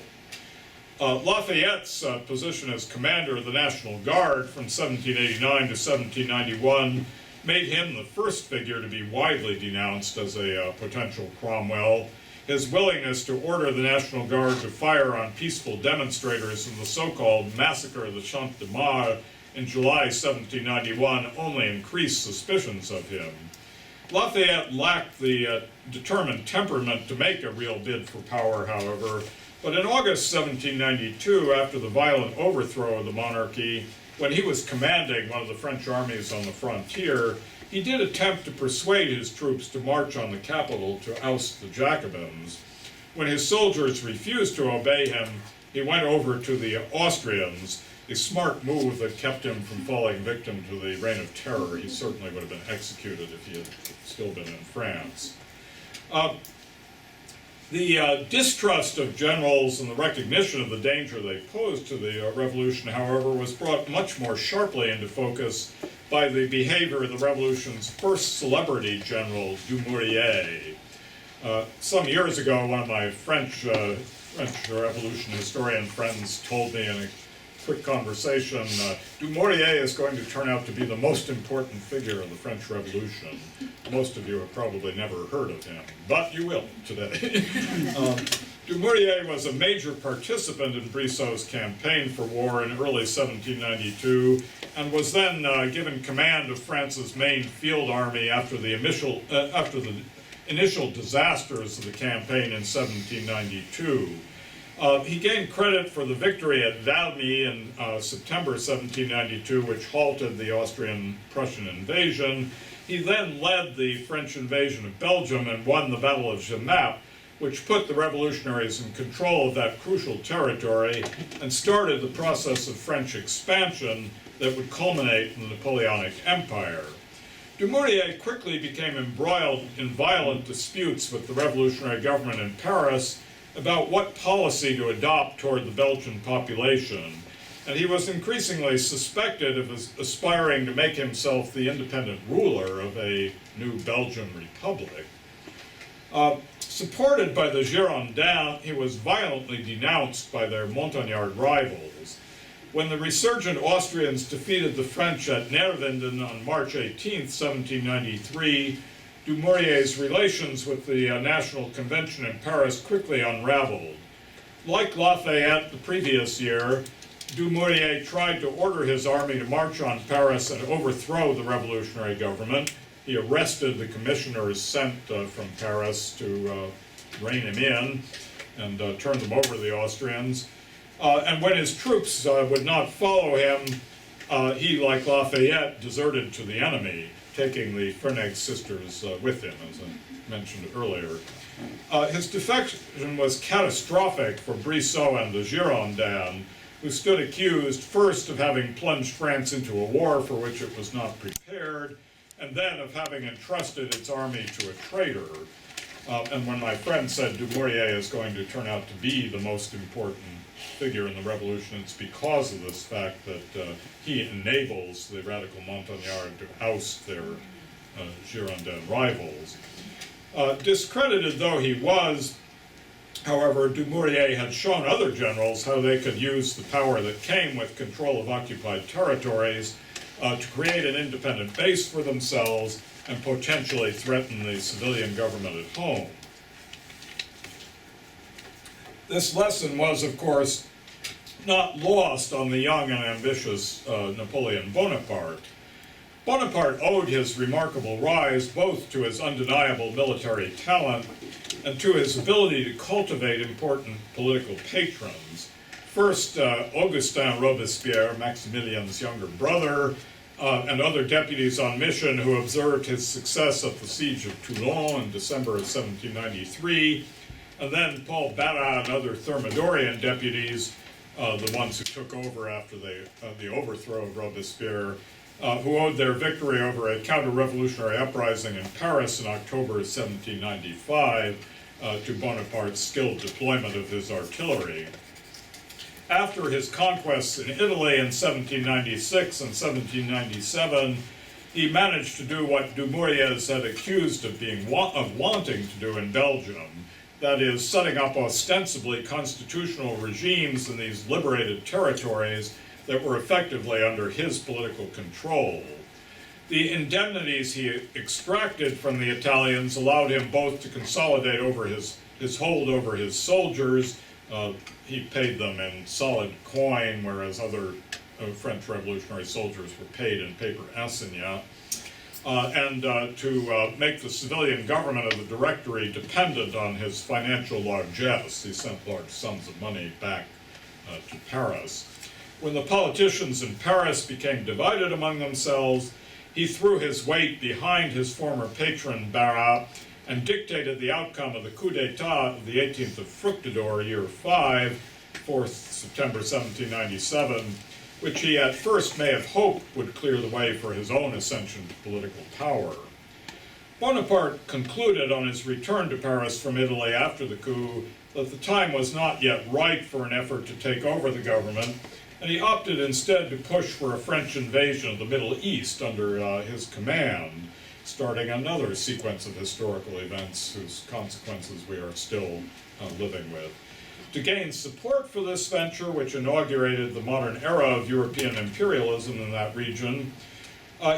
Lafayette's position as commander of the National Guard from 1789 to 1791 made him the first figure to be widely denounced as a potential Cromwell. His willingness to order the National Guard to fire on peaceful demonstrators in the so-called Massacre of the Champ de Mars in July 1791 only increased suspicions of him. Lafayette lacked the determined temperament to make a real bid for power, however, but in August 1792, after the violent overthrow of the monarchy, when he was commanding one of the French armies on the frontier, he did attempt to persuade his troops to march on the capital to oust the Jacobins. When his soldiers refused to obey him, he went over to the Austrians, a smart move that kept him from falling victim to the Reign of Terror. He certainly would have been executed if he had still been in France. The distrust of generals and the recognition of the danger they posed to the revolution, however, was brought much more sharply into focus by the behavior of the revolution's first celebrity general, Dumouriez. Some years ago, one of my French Revolution historian friends told me in a quick conversation, Dumouriez is going to turn out to be the most important figure of the French Revolution. Most of you have probably never heard of him, but you will today. Dumouriez was a major participant in Brissot's campaign for war in early 1792, and was then given command of France's main field army after the initial disasters of the campaign in 1792. He gained credit for the victory at Valmy in September 1792, which halted the Austrian-Prussian invasion. He then led the French invasion of Belgium and won the Battle of Jemappes, which put the revolutionaries in control of that crucial territory and started the process of French expansion that would culminate in the Napoleonic Empire. Dumouriez quickly became embroiled in violent disputes with the revolutionary government in Paris about what policy to adopt toward the Belgian population, and he was increasingly suspected of aspiring to make himself the independent ruler of a new Belgian republic. Supported by the Girondins, he was violently denounced by their Montagnard rivals. When the resurgent Austrians defeated the French at Neerwinden on March 18, 1793, Dumouriez's relations with the National Convention in Paris quickly unraveled. Like Lafayette the previous year, Dumouriez tried to order his army to march on Paris and overthrow the revolutionary government. He arrested the commissioners sent from Paris to rein him in and turn them over to the Austrians. And when his troops would not follow him, he, like Lafayette, deserted to the enemy, taking the French sisters with him, as I mentioned earlier. His defection was catastrophic for Brissot and the Girondins, who stood accused first of having plunged France into a war for which it was not prepared, and then of having entrusted its army to a traitor. And when my friend said Dumouriez is going to turn out to be the most important figure in the revolution, it's because of this fact that he enables the radical Montagnard to oust their Girondin rivals. Discredited though he was, however, Dumouriez had shown other generals how they could use the power that came with control of occupied territories to create an independent base for themselves and potentially threaten the civilian government at home. This lesson was, of course, not lost on the young and ambitious Napoleon Bonaparte. Bonaparte owed his remarkable rise both to his undeniable military talent and to his ability to cultivate important political patrons. First, Augustin Robespierre, Maximilian's younger brother, and other deputies on mission who observed his success at the siege of Toulon in December of 1793, and then Paul Barras and other Thermidorian deputies, the ones who took over after the overthrow of Robespierre, who owed their victory over a counter-revolutionary uprising in Paris in October 1795 to Bonaparte's skilled deployment of his artillery. After his conquests in Italy in 1796 and 1797, he managed to do what Dumouriez had accused of wanting to do in Belgium, that is, setting up ostensibly constitutional regimes in these liberated territories that were effectively under his political control. The indemnities he extracted from the Italians allowed him both to consolidate over his hold over his soldiers. He paid them in solid coin, whereas other French revolutionary soldiers were paid in paper assignats, and to make the civilian government of the Directory dependent on his financial largesse. He sent large sums of money back to Paris. When the politicians in Paris became divided among themselves, he threw his weight behind his former patron Barras and dictated the outcome of the coup d'etat of the 18th of Fructidor, year 5, 4th September 1797, which he at first may have hoped would clear the way for his own ascension to political power. Bonaparte concluded on his return to Paris from Italy after the coup that the time was not yet ripe for an effort to take over the government, and he opted instead to push for a French invasion of the Middle East under his command, starting another sequence of historical events whose consequences we are still living with. To gain support for this venture, which inaugurated the modern era of European imperialism in that region,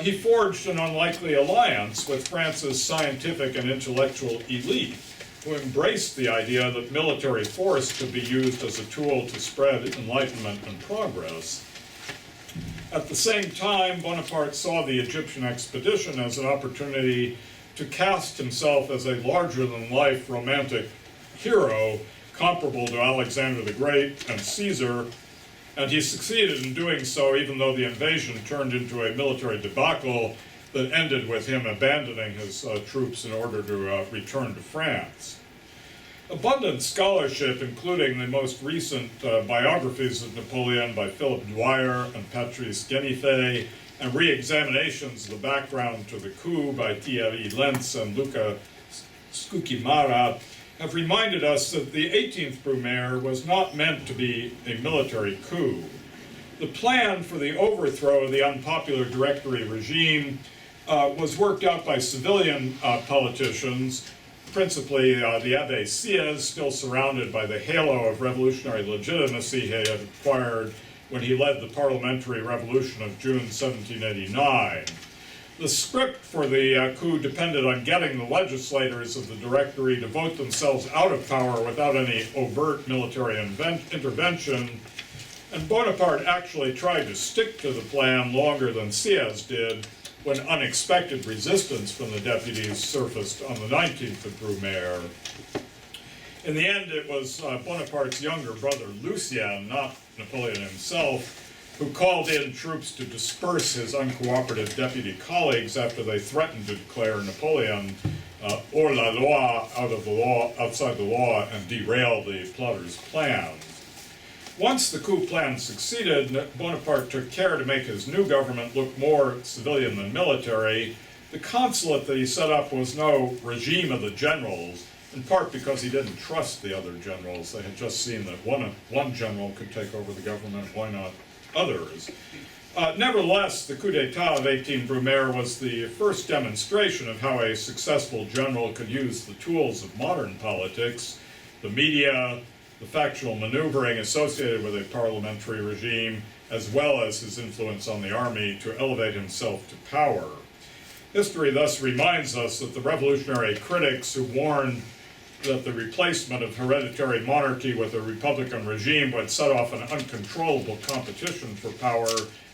he forged an unlikely alliance with France's scientific and intellectual elite, who embraced the idea that military force could be used as a tool to spread enlightenment and progress. At the same time, Bonaparte saw the Egyptian expedition as an opportunity to cast himself as a larger-than-life romantic hero comparable to Alexander the Great and Caesar, and he succeeded in doing so even though the invasion turned into a military debacle that ended with him abandoning his troops in order to return to France. Abundant scholarship, including the most recent biographies of Napoleon by Philip Dwyer and Patrice Genifay, and re-examinations of the background to the coup by Thierry Lentz and Luca Scukimara, have reminded us that the 18th Brumaire was not meant to be a military coup. The plan for the overthrow of the unpopular Directory regime was worked out by civilian politicians, principally the Abbé Sieyès, still surrounded by the halo of revolutionary legitimacy he had acquired when he led the parliamentary revolution of June 1789. The script for the coup depended on getting the legislators of the Directory to vote themselves out of power without any overt military intervention, and Bonaparte actually tried to stick to the plan longer than Sieyès did when unexpected resistance from the deputies surfaced on the 19th of Brumaire. In the end, it was Bonaparte's younger brother, Lucien, not Napoleon himself, who called in troops to disperse his uncooperative deputy colleagues after they threatened to declare Napoleon hors la loi, outside the law, and derail the plotters' plans. Once the coup plan succeeded, Bonaparte took care to make his new government look more civilian than military. The consulate that he set up was no regime of the generals, in part because he didn't trust the other generals. They had just seen that one general could take over the government, why not others? Nevertheless, the coup d'etat of 18 Brumaire was the first demonstration of how a successful general could use the tools of modern politics, the media, the factional maneuvering associated with a parliamentary regime, as well as his influence on the army to elevate himself to power. History thus reminds us that the revolutionary critics who warned that the replacement of hereditary monarchy with a republican regime would set off an uncontrollable competition for power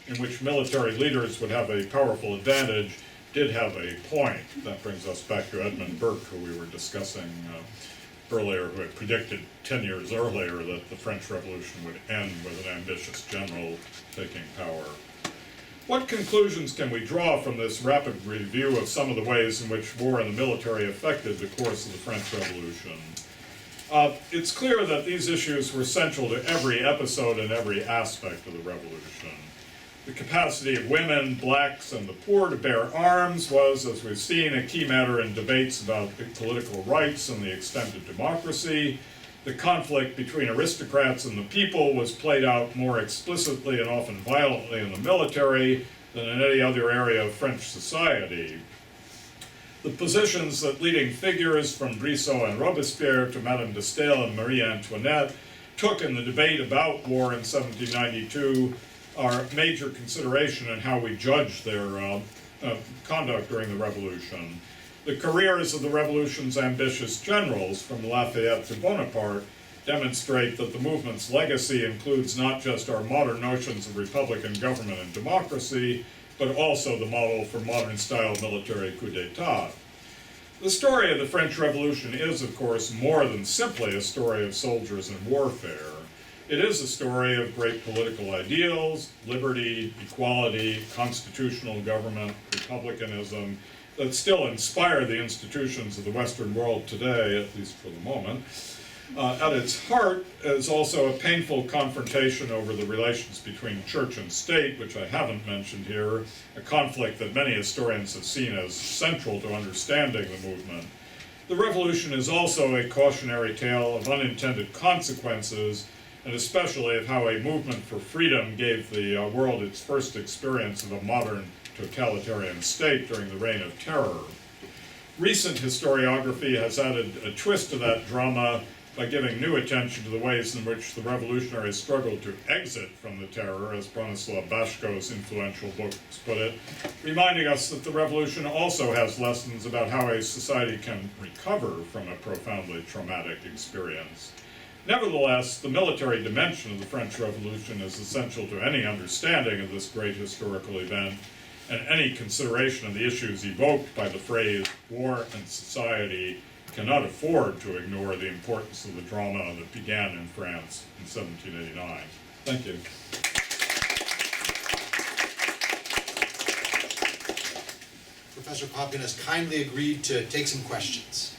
in which military leaders would have a powerful advantage did have a point. That brings us back to Edmund Burke, who we were discussing earlier, who had predicted 10 years earlier that the French Revolution would end with an ambitious general taking power. What conclusions can we draw from this rapid review of some of the ways in which war and the military affected the course of the French Revolution? It's clear that these issues were central to every episode and every aspect of the revolution. The capacity of women, blacks, and the poor to bear arms was, as we've seen, a key matter in debates about political rights and the extent of democracy. The conflict between aristocrats and the people was played out more explicitly and often violently in the military than in any other area of French society. The positions that leading figures from Brissot and Robespierre to Madame de Staël and Marie Antoinette took in the debate about war in 1792 are a major consideration in how we judge their conduct during the revolution. The careers of the revolution's ambitious generals, from Lafayette to Bonaparte, demonstrate that the movement's legacy includes not just our modern notions of republican government and democracy, but also the model for modern-style military coup d'etat. The story of the French Revolution is, of course, more than simply a story of soldiers and warfare. It is a story of great political ideals, liberty, equality, constitutional government, republicanism, that still inspire the institutions of the Western world today, at least for the moment. At its heart is also a painful confrontation over the relations between church and state, which I haven't mentioned here, a conflict that many historians have seen as central to understanding the movement. The revolution is also a cautionary tale of unintended consequences, and especially of how a movement for freedom gave the world its first experience of a modern totalitarian state during the Reign of Terror. Recent historiography has added a twist to that drama by giving new attention to the ways in which the revolutionaries struggled to exit from the terror, as Bronislaw Bashko's influential books put it, reminding us that the revolution also has lessons about how a society can recover from a profoundly traumatic experience. Nevertheless, the military dimension of the French Revolution is essential to any understanding of this great historical event, and any consideration of the issues evoked by the phrase war and society cannot afford to ignore the importance of the drama that began in France in 1789. Thank you.
Professor Popkin has kindly agreed to take some questions.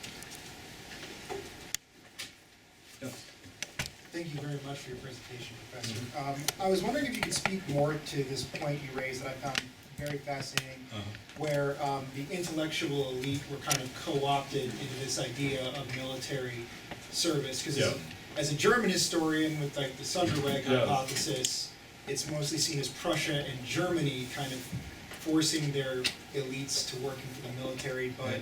Thank you very much for your presentation, Professor. I was wondering if you could speak more to this point you raised that I found very fascinating, where the intellectual elite were kind of co-opted into this idea of military service. Because as a German historian with like the Sonderweg hypothesis, it's mostly seen as Prussia and Germany kind of forcing their elites to work for the military, but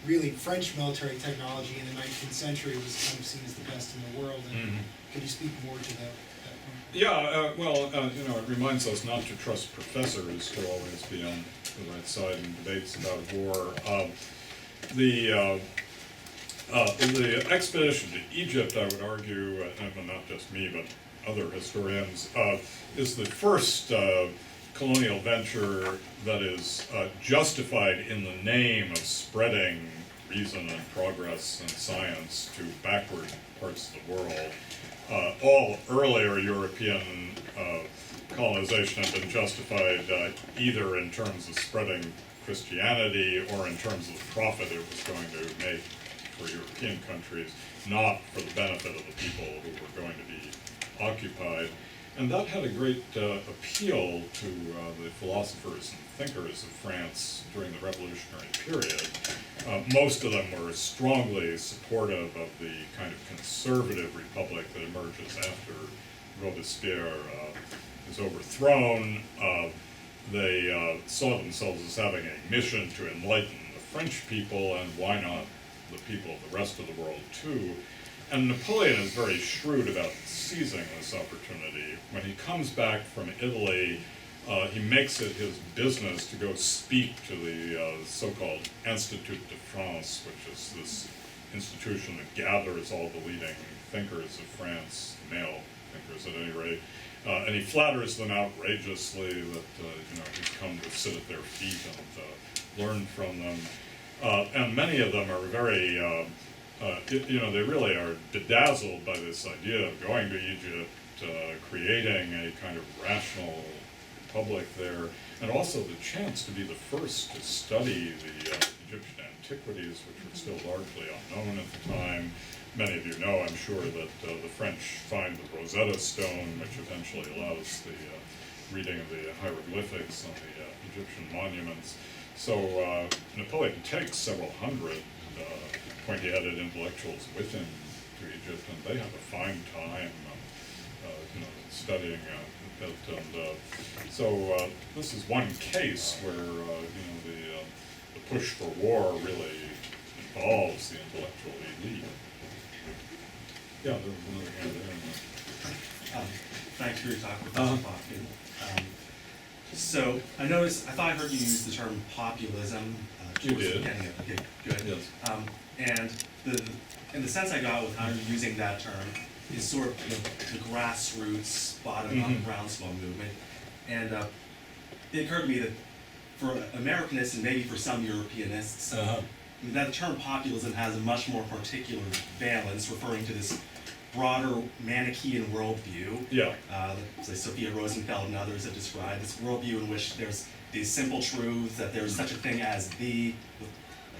really French military technology in the 19th century was kind of seen as the best in the world. And could you speak more to that point?
Yeah, it reminds us not to trust professors to always be on the right side in debates about war. The expedition to Egypt, I would argue, well, not just me, but other historians, is the first colonial venture that is justified in the name of spreading reason and progress and science to backward parts of the world. All earlier European colonization had been justified either in terms of spreading Christianity or in terms of the profit it was going to make for European countries, not for the benefit of the people who were going to be occupied. And that had a great appeal to the philosophers and thinkers of France during the Revolutionary period. Most of them were strongly supportive of the kind of conservative republic that emerges after Robespierre is overthrown. They saw themselves as having a mission to enlighten the French people, and why not the people of the rest of the world too. And Napoleon is very shrewd about seizing this opportunity. When he comes back from Italy, he makes it his business to go speak to the so-called Institut de France, which is this institution that gathers all the leading thinkers of France, male thinkers at any rate. And he flatters them outrageously that he's come to sit at their feet and learn from them. And many of them are very they really are bedazzled by this idea of going to Egypt, creating a kind of rational republic there, and also the chance to be the first to study the Egyptian antiquities, which were still largely unknown at the time. Many of you know, I'm sure, that the French find the Rosetta Stone, which eventually allows the reading of the hieroglyphics on the Egyptian monuments. So Napoleon takes several hundred pointy-headed intellectuals with him to Egypt, and they have a fine time, studying it. So this is one case where the push for war really involves the intellectual elite. Yeah, there was another hand there.
Thanks for your talk, Professor Popkin. So I thought I heard you use the term populism.
You did.
Okay, good.
Yes.
And the sense I got with how you're using that term is sort of the grassroots, bottom-up, groundswell movement. And it occurred to me that for Americanists and maybe for some Europeanists, that the term populism has a much more particular valence, referring to this broader Manichaean worldview.
Yeah.
Say Sophia Rosenfeld and others have described this worldview in which there's these simple truths that there's such a thing as the, with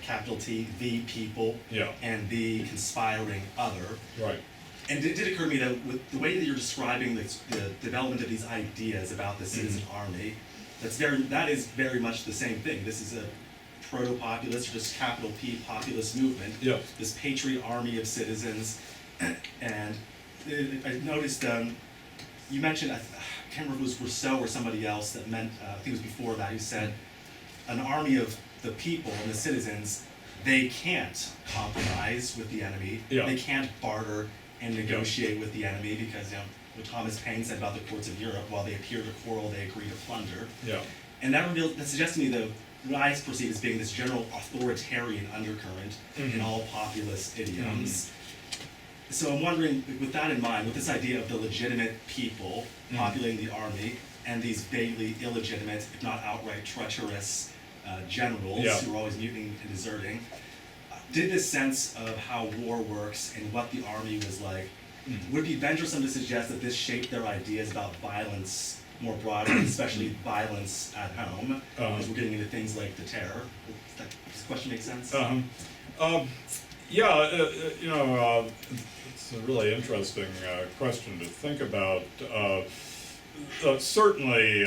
a capital T, the people, and the conspiring other.
Right.
And it did occur to me that with the way that you're describing the development of these ideas about the citizen army, that is very much the same thing. This is a proto-populist, or just capital P, populist movement. Yeah. This patriot army of citizens. And I noticed you mentioned, I can't remember if it was Rousseau or somebody else that meant, I think it was before that, who said an army of the people and the citizens, they can't compromise with the enemy. Yeah. They can't barter and negotiate with the enemy because, what Thomas Paine said about the courts of Europe, while they appear to quarrel, they agree to plunder. Yeah. And that suggests to me what I perceive as being this general authoritarian undercurrent in all populist idioms. So I'm wondering, with that in mind, with this idea of the legitimate people populating the army and these vaguely illegitimate, if not outright treacherous generals who are always mutinying and deserting, did this sense of how war works and what the army was like, would it be venturesome to suggest that this shaped their ideas about violence more broadly, especially violence at home, as we're getting into things like the terror? Does this question make sense?
Yeah, it's a really interesting question to think about. Certainly,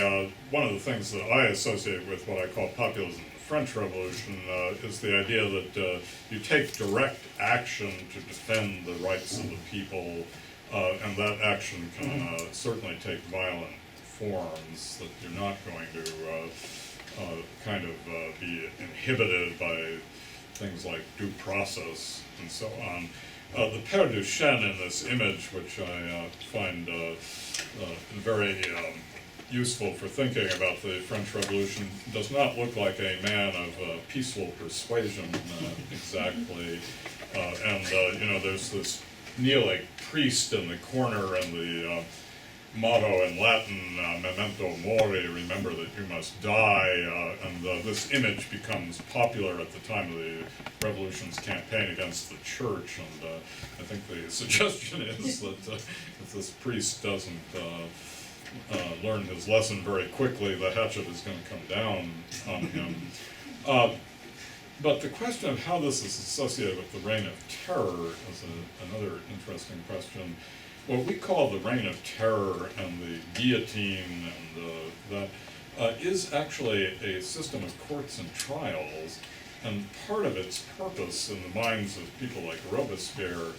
one of the things that I associate with what I call populism in the French Revolution is the idea that you take direct action to defend the rights of the people, and that action can certainly take violent forms, that you're not going to be inhibited by things like due process and so on. The Père Duchesne in this image, which I find very useful for thinking about the French Revolution, does not look like a man of peaceful persuasion exactly. There's this kneeling priest in the corner, and the motto in Latin, memento mori, remember that you must die, and this image becomes popular at the time of the revolution's campaign against the church, and I think the suggestion is that if this priest doesn't learn his lesson very quickly, the hatchet is going to come down on him. But the question of how this is associated with the Reign of Terror is another interesting question. What we call the Reign of Terror and the guillotine and that is actually a system of courts and trials, and part of its purpose in the minds of people like Robespierre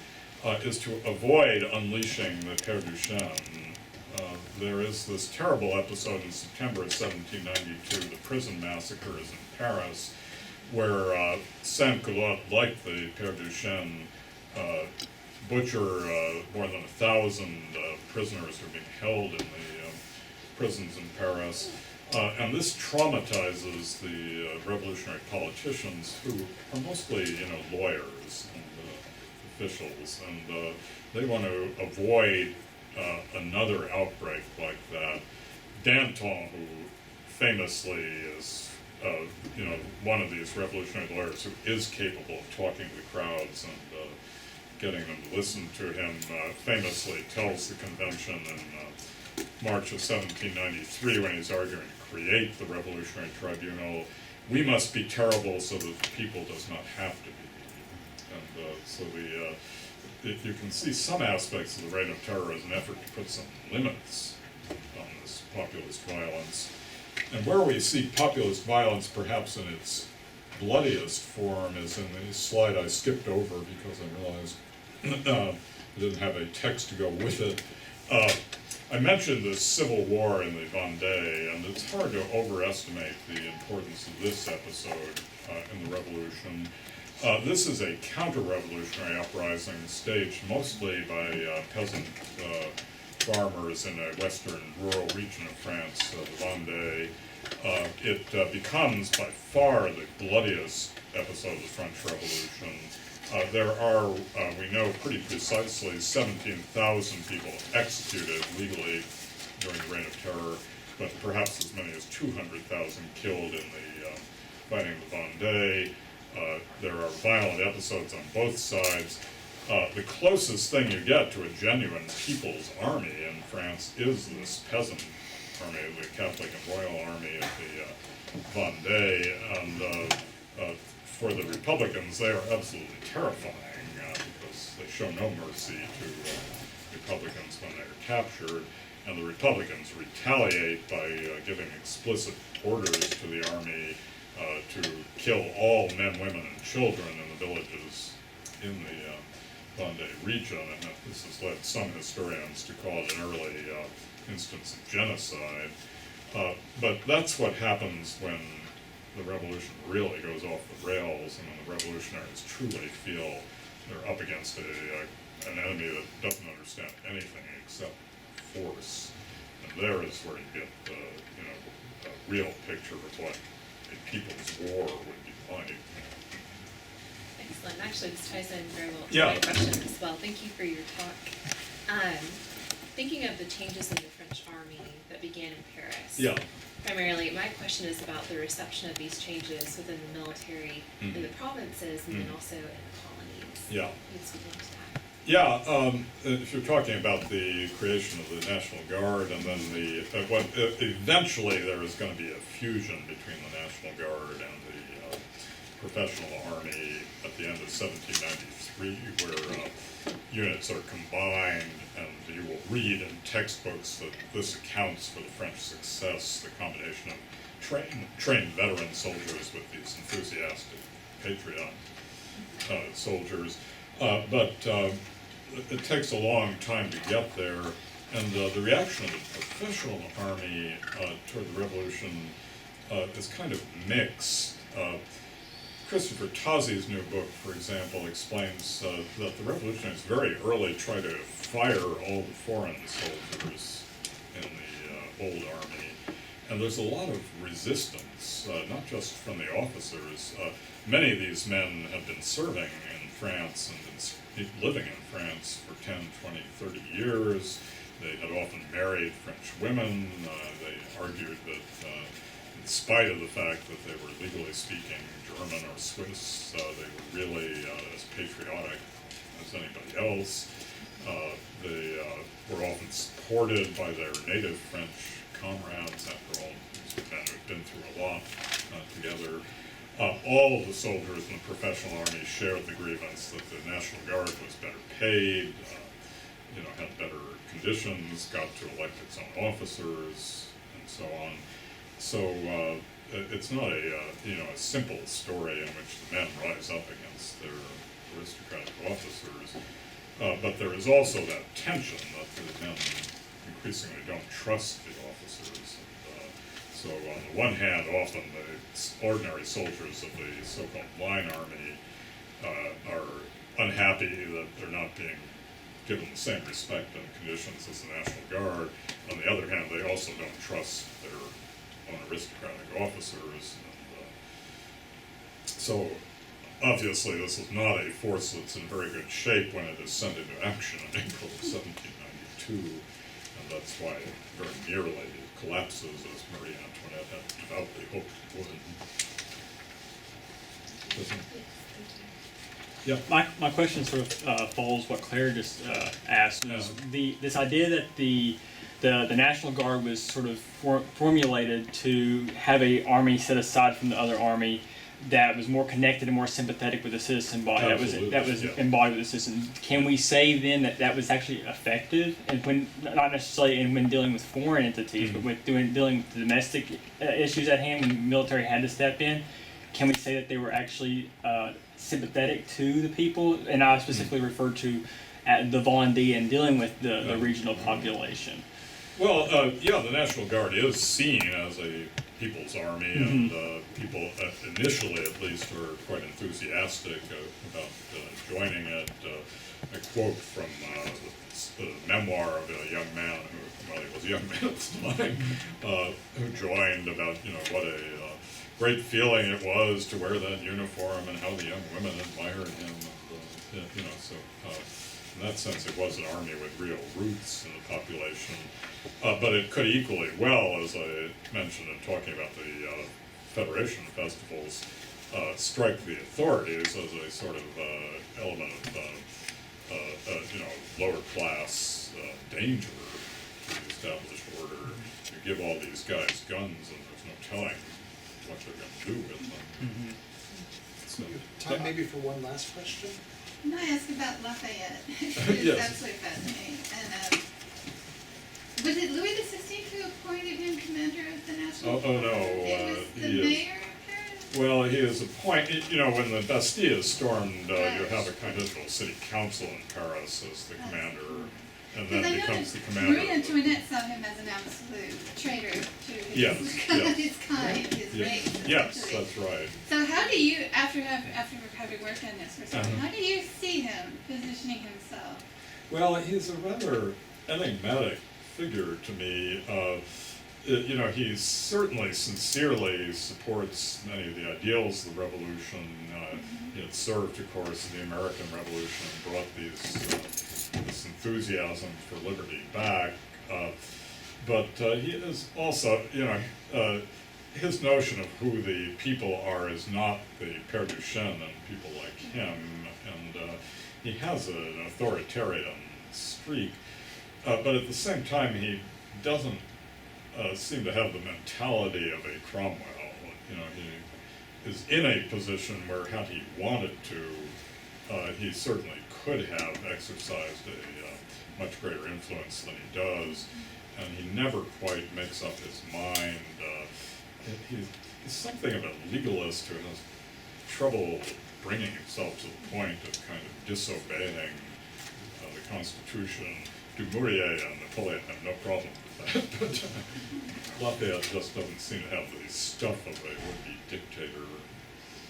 is to avoid unleashing the Père Duchesne. There is this terrible episode in September of 1792, the prison massacres in Paris, where Saint-Culotte, like the Père Duchesne, butcher more than 1,000 prisoners who are being held in the prisons in Paris. And this traumatizes the revolutionary politicians, who are mostly, lawyers and officials, and they want to avoid another outbreak like that. Danton, who famously is, one of these revolutionary lawyers who is capable of talking to crowds and getting them to listen to him, famously tells the convention in March of 1793, when he's arguing to create the Revolutionary Tribunal, we must be terrible so that the people does not have to be. And so you can see some aspects of the Reign of Terror as an effort to put some limits on this populist violence. And where we see populist violence perhaps in its bloodiest form is in the slide I skipped over because I realized I didn't have a text to go with it. I mentioned the Civil War in the Vendée, and it's hard to overestimate the importance of this episode in the Revolution. This is a counter-revolutionary uprising staged mostly by peasant farmers in a western rural region of France, the Vendée. It becomes by far the bloodiest episode of the French Revolution. There are, we know pretty precisely, 17,000 people executed legally during the Reign of Terror, but perhaps as many as 200,000 killed in the fighting of the Vendée. There are violent episodes on both sides. The closest thing you get to a genuine people's army in France is this peasant army, the Catholic and Royal Army of the Vendée, and for the Republicans, they are absolutely terrifying because they show no mercy to Republicans when they're captured, and the Republicans retaliate by giving explicit orders to the army to kill all men, women, and children in the villages in the Vendée region, and this has led some historians to call it an early instance of genocide. But that's what happens when the revolution really goes off the rails, and when the revolutionaries truly feel they're up against an enemy that doesn't understand anything except force. And there is where you get a real picture of what a people's war would be like.
Excellent. Actually, this ties in very well to
Yeah.
my question as well. Thank you for your talk. Thinking of the changes in the French army that began in Paris.
Yeah.
primarily, my question is about the reception of these changes within the military in the provinces and then also in the colonies.
Yeah.
Can you speak into that?
Yeah, if you're talking about the creation of the National Guard and then eventually there is going to be a fusion between the National Guard and the professional army at the end of 1793, where units are combined, and you will read in textbooks that this accounts for the French success, the combination of trained veteran soldiers with these enthusiastic patriot soldiers. But it takes a long time to get there, and the reaction of the professional army toward the revolution is kind of mixed. Christopher Tozzi's new book, for example, explains that the revolutionaries very early try to fire all the foreign soldiers in the old army, and there's a lot of resistance, not just from the officers. Many of these men have been serving in France and been living in France for 10, 20, 30 years. They had often married French women. They argued that in spite of the fact that they were legally speaking German or Swiss, they were really as patriotic as anybody else. They were often supported by their native French comrades. After all, these were men who had been through a lot together. All of the soldiers in the professional army shared the grievance that the National Guard was better paid, had better conditions, got to elect its own officers, and so on. So it's not a simple story in which the men rise up against their aristocratic officers, but there is also that tension that the men increasingly don't trust the officers. So on the one hand, often the ordinary soldiers of the so-called line army are unhappy that they're not being given the same respect and conditions as the National Guard. On the other hand, they also don't trust their own aristocratic officers. And, so obviously this is not a force that's in very good shape when it is sent into action in April of 1792, and that's why it very nearly collapses, as Marie Antoinette had devoutly hoped it would. Yeah.
My question sort of follows what Claire just asked.
Yeah.
This idea that the National Guard was sort of formulated to have a army set aside from the other army that was more connected and more sympathetic with the citizen body.
Absolutely,
That was
yeah.
embodied with the citizen. Can we say then that was actually effective, and when not necessarily when dealing with foreign entities, but with dealing with the domestic issues at hand when the military had to step in? Can we say that they were actually sympathetic to the people? And I specifically referred to the Vendée and dealing with the regional population.
Well, the National Guard is seen as a people's army, and people initially at least were quite enthusiastic about joining it. A quote from the memoir of a young man who, well, he was a young man at the time, who joined, about what a great feeling it was to wear that uniform and how the young women admired him. And, so in that sense, it was an army with real roots in the population. But it could equally well, as I mentioned in talking about the Federation festivals, strike the authorities as a sort of element of lower class danger to the established order. You give all these guys guns, and there's no telling what they're going to do with them. So,
Time maybe for one last question?
Can I ask about Lafayette? It's
Yes.
absolutely fascinating. And was it Louis XVI who appointed him commander of the National
Oh, no,
It was the
he is.
mayor of Paris?
well, he is appointed, when the Bastille is stormed, you
Right.
have a conditional city council in Paris as the commander, and then
Because I
becomes the
noticed
commander.
Marie Antoinette saw him as an absolute traitor to his,
Yes, yes.
his kind, his
Yeah.
race.
Yes,
essentially.
that's right.
So how do you, after having worked on this for so long,
Uh-huh.
how do you see him positioning himself?
Well, he's a rather enigmatic figure to me. He certainly sincerely supports many of the ideals of the revolution. He had served, of course, in the American Revolution and brought this enthusiasm for liberty back. but he is also, his notion of who the people are is not the Père Duchesne and people like him, and he has an authoritarian streak, but at the same time he doesn't seem to have the mentality of a Cromwell. He is in a position where, had he wanted to, he certainly could have exercised a much greater influence than he does, and he never quite makes up his mind. He's something of a legalist who has trouble bringing himself to the point of kind of disobeying the Constitution. Dumouriez and Napoleon have no problem with that, but Lafayette just doesn't seem to have the stuff of a would-be dictator.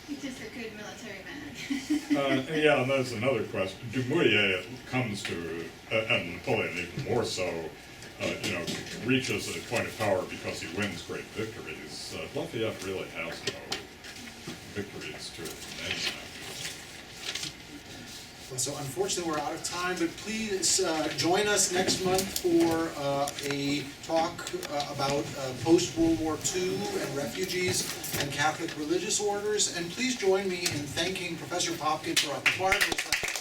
He's just a good military man.
Yeah, and that's another question. Dumouriez comes to, and Napoleon even more so, reaches a point of power because he wins great victories. Lafayette really has no victories to name, actually.
Well, so unfortunately, we're out of time, but please join us next month for a talk about post-World War II and refugees and Catholic religious orders. And please join me in thanking Professor Popkin for a marvelous lecture.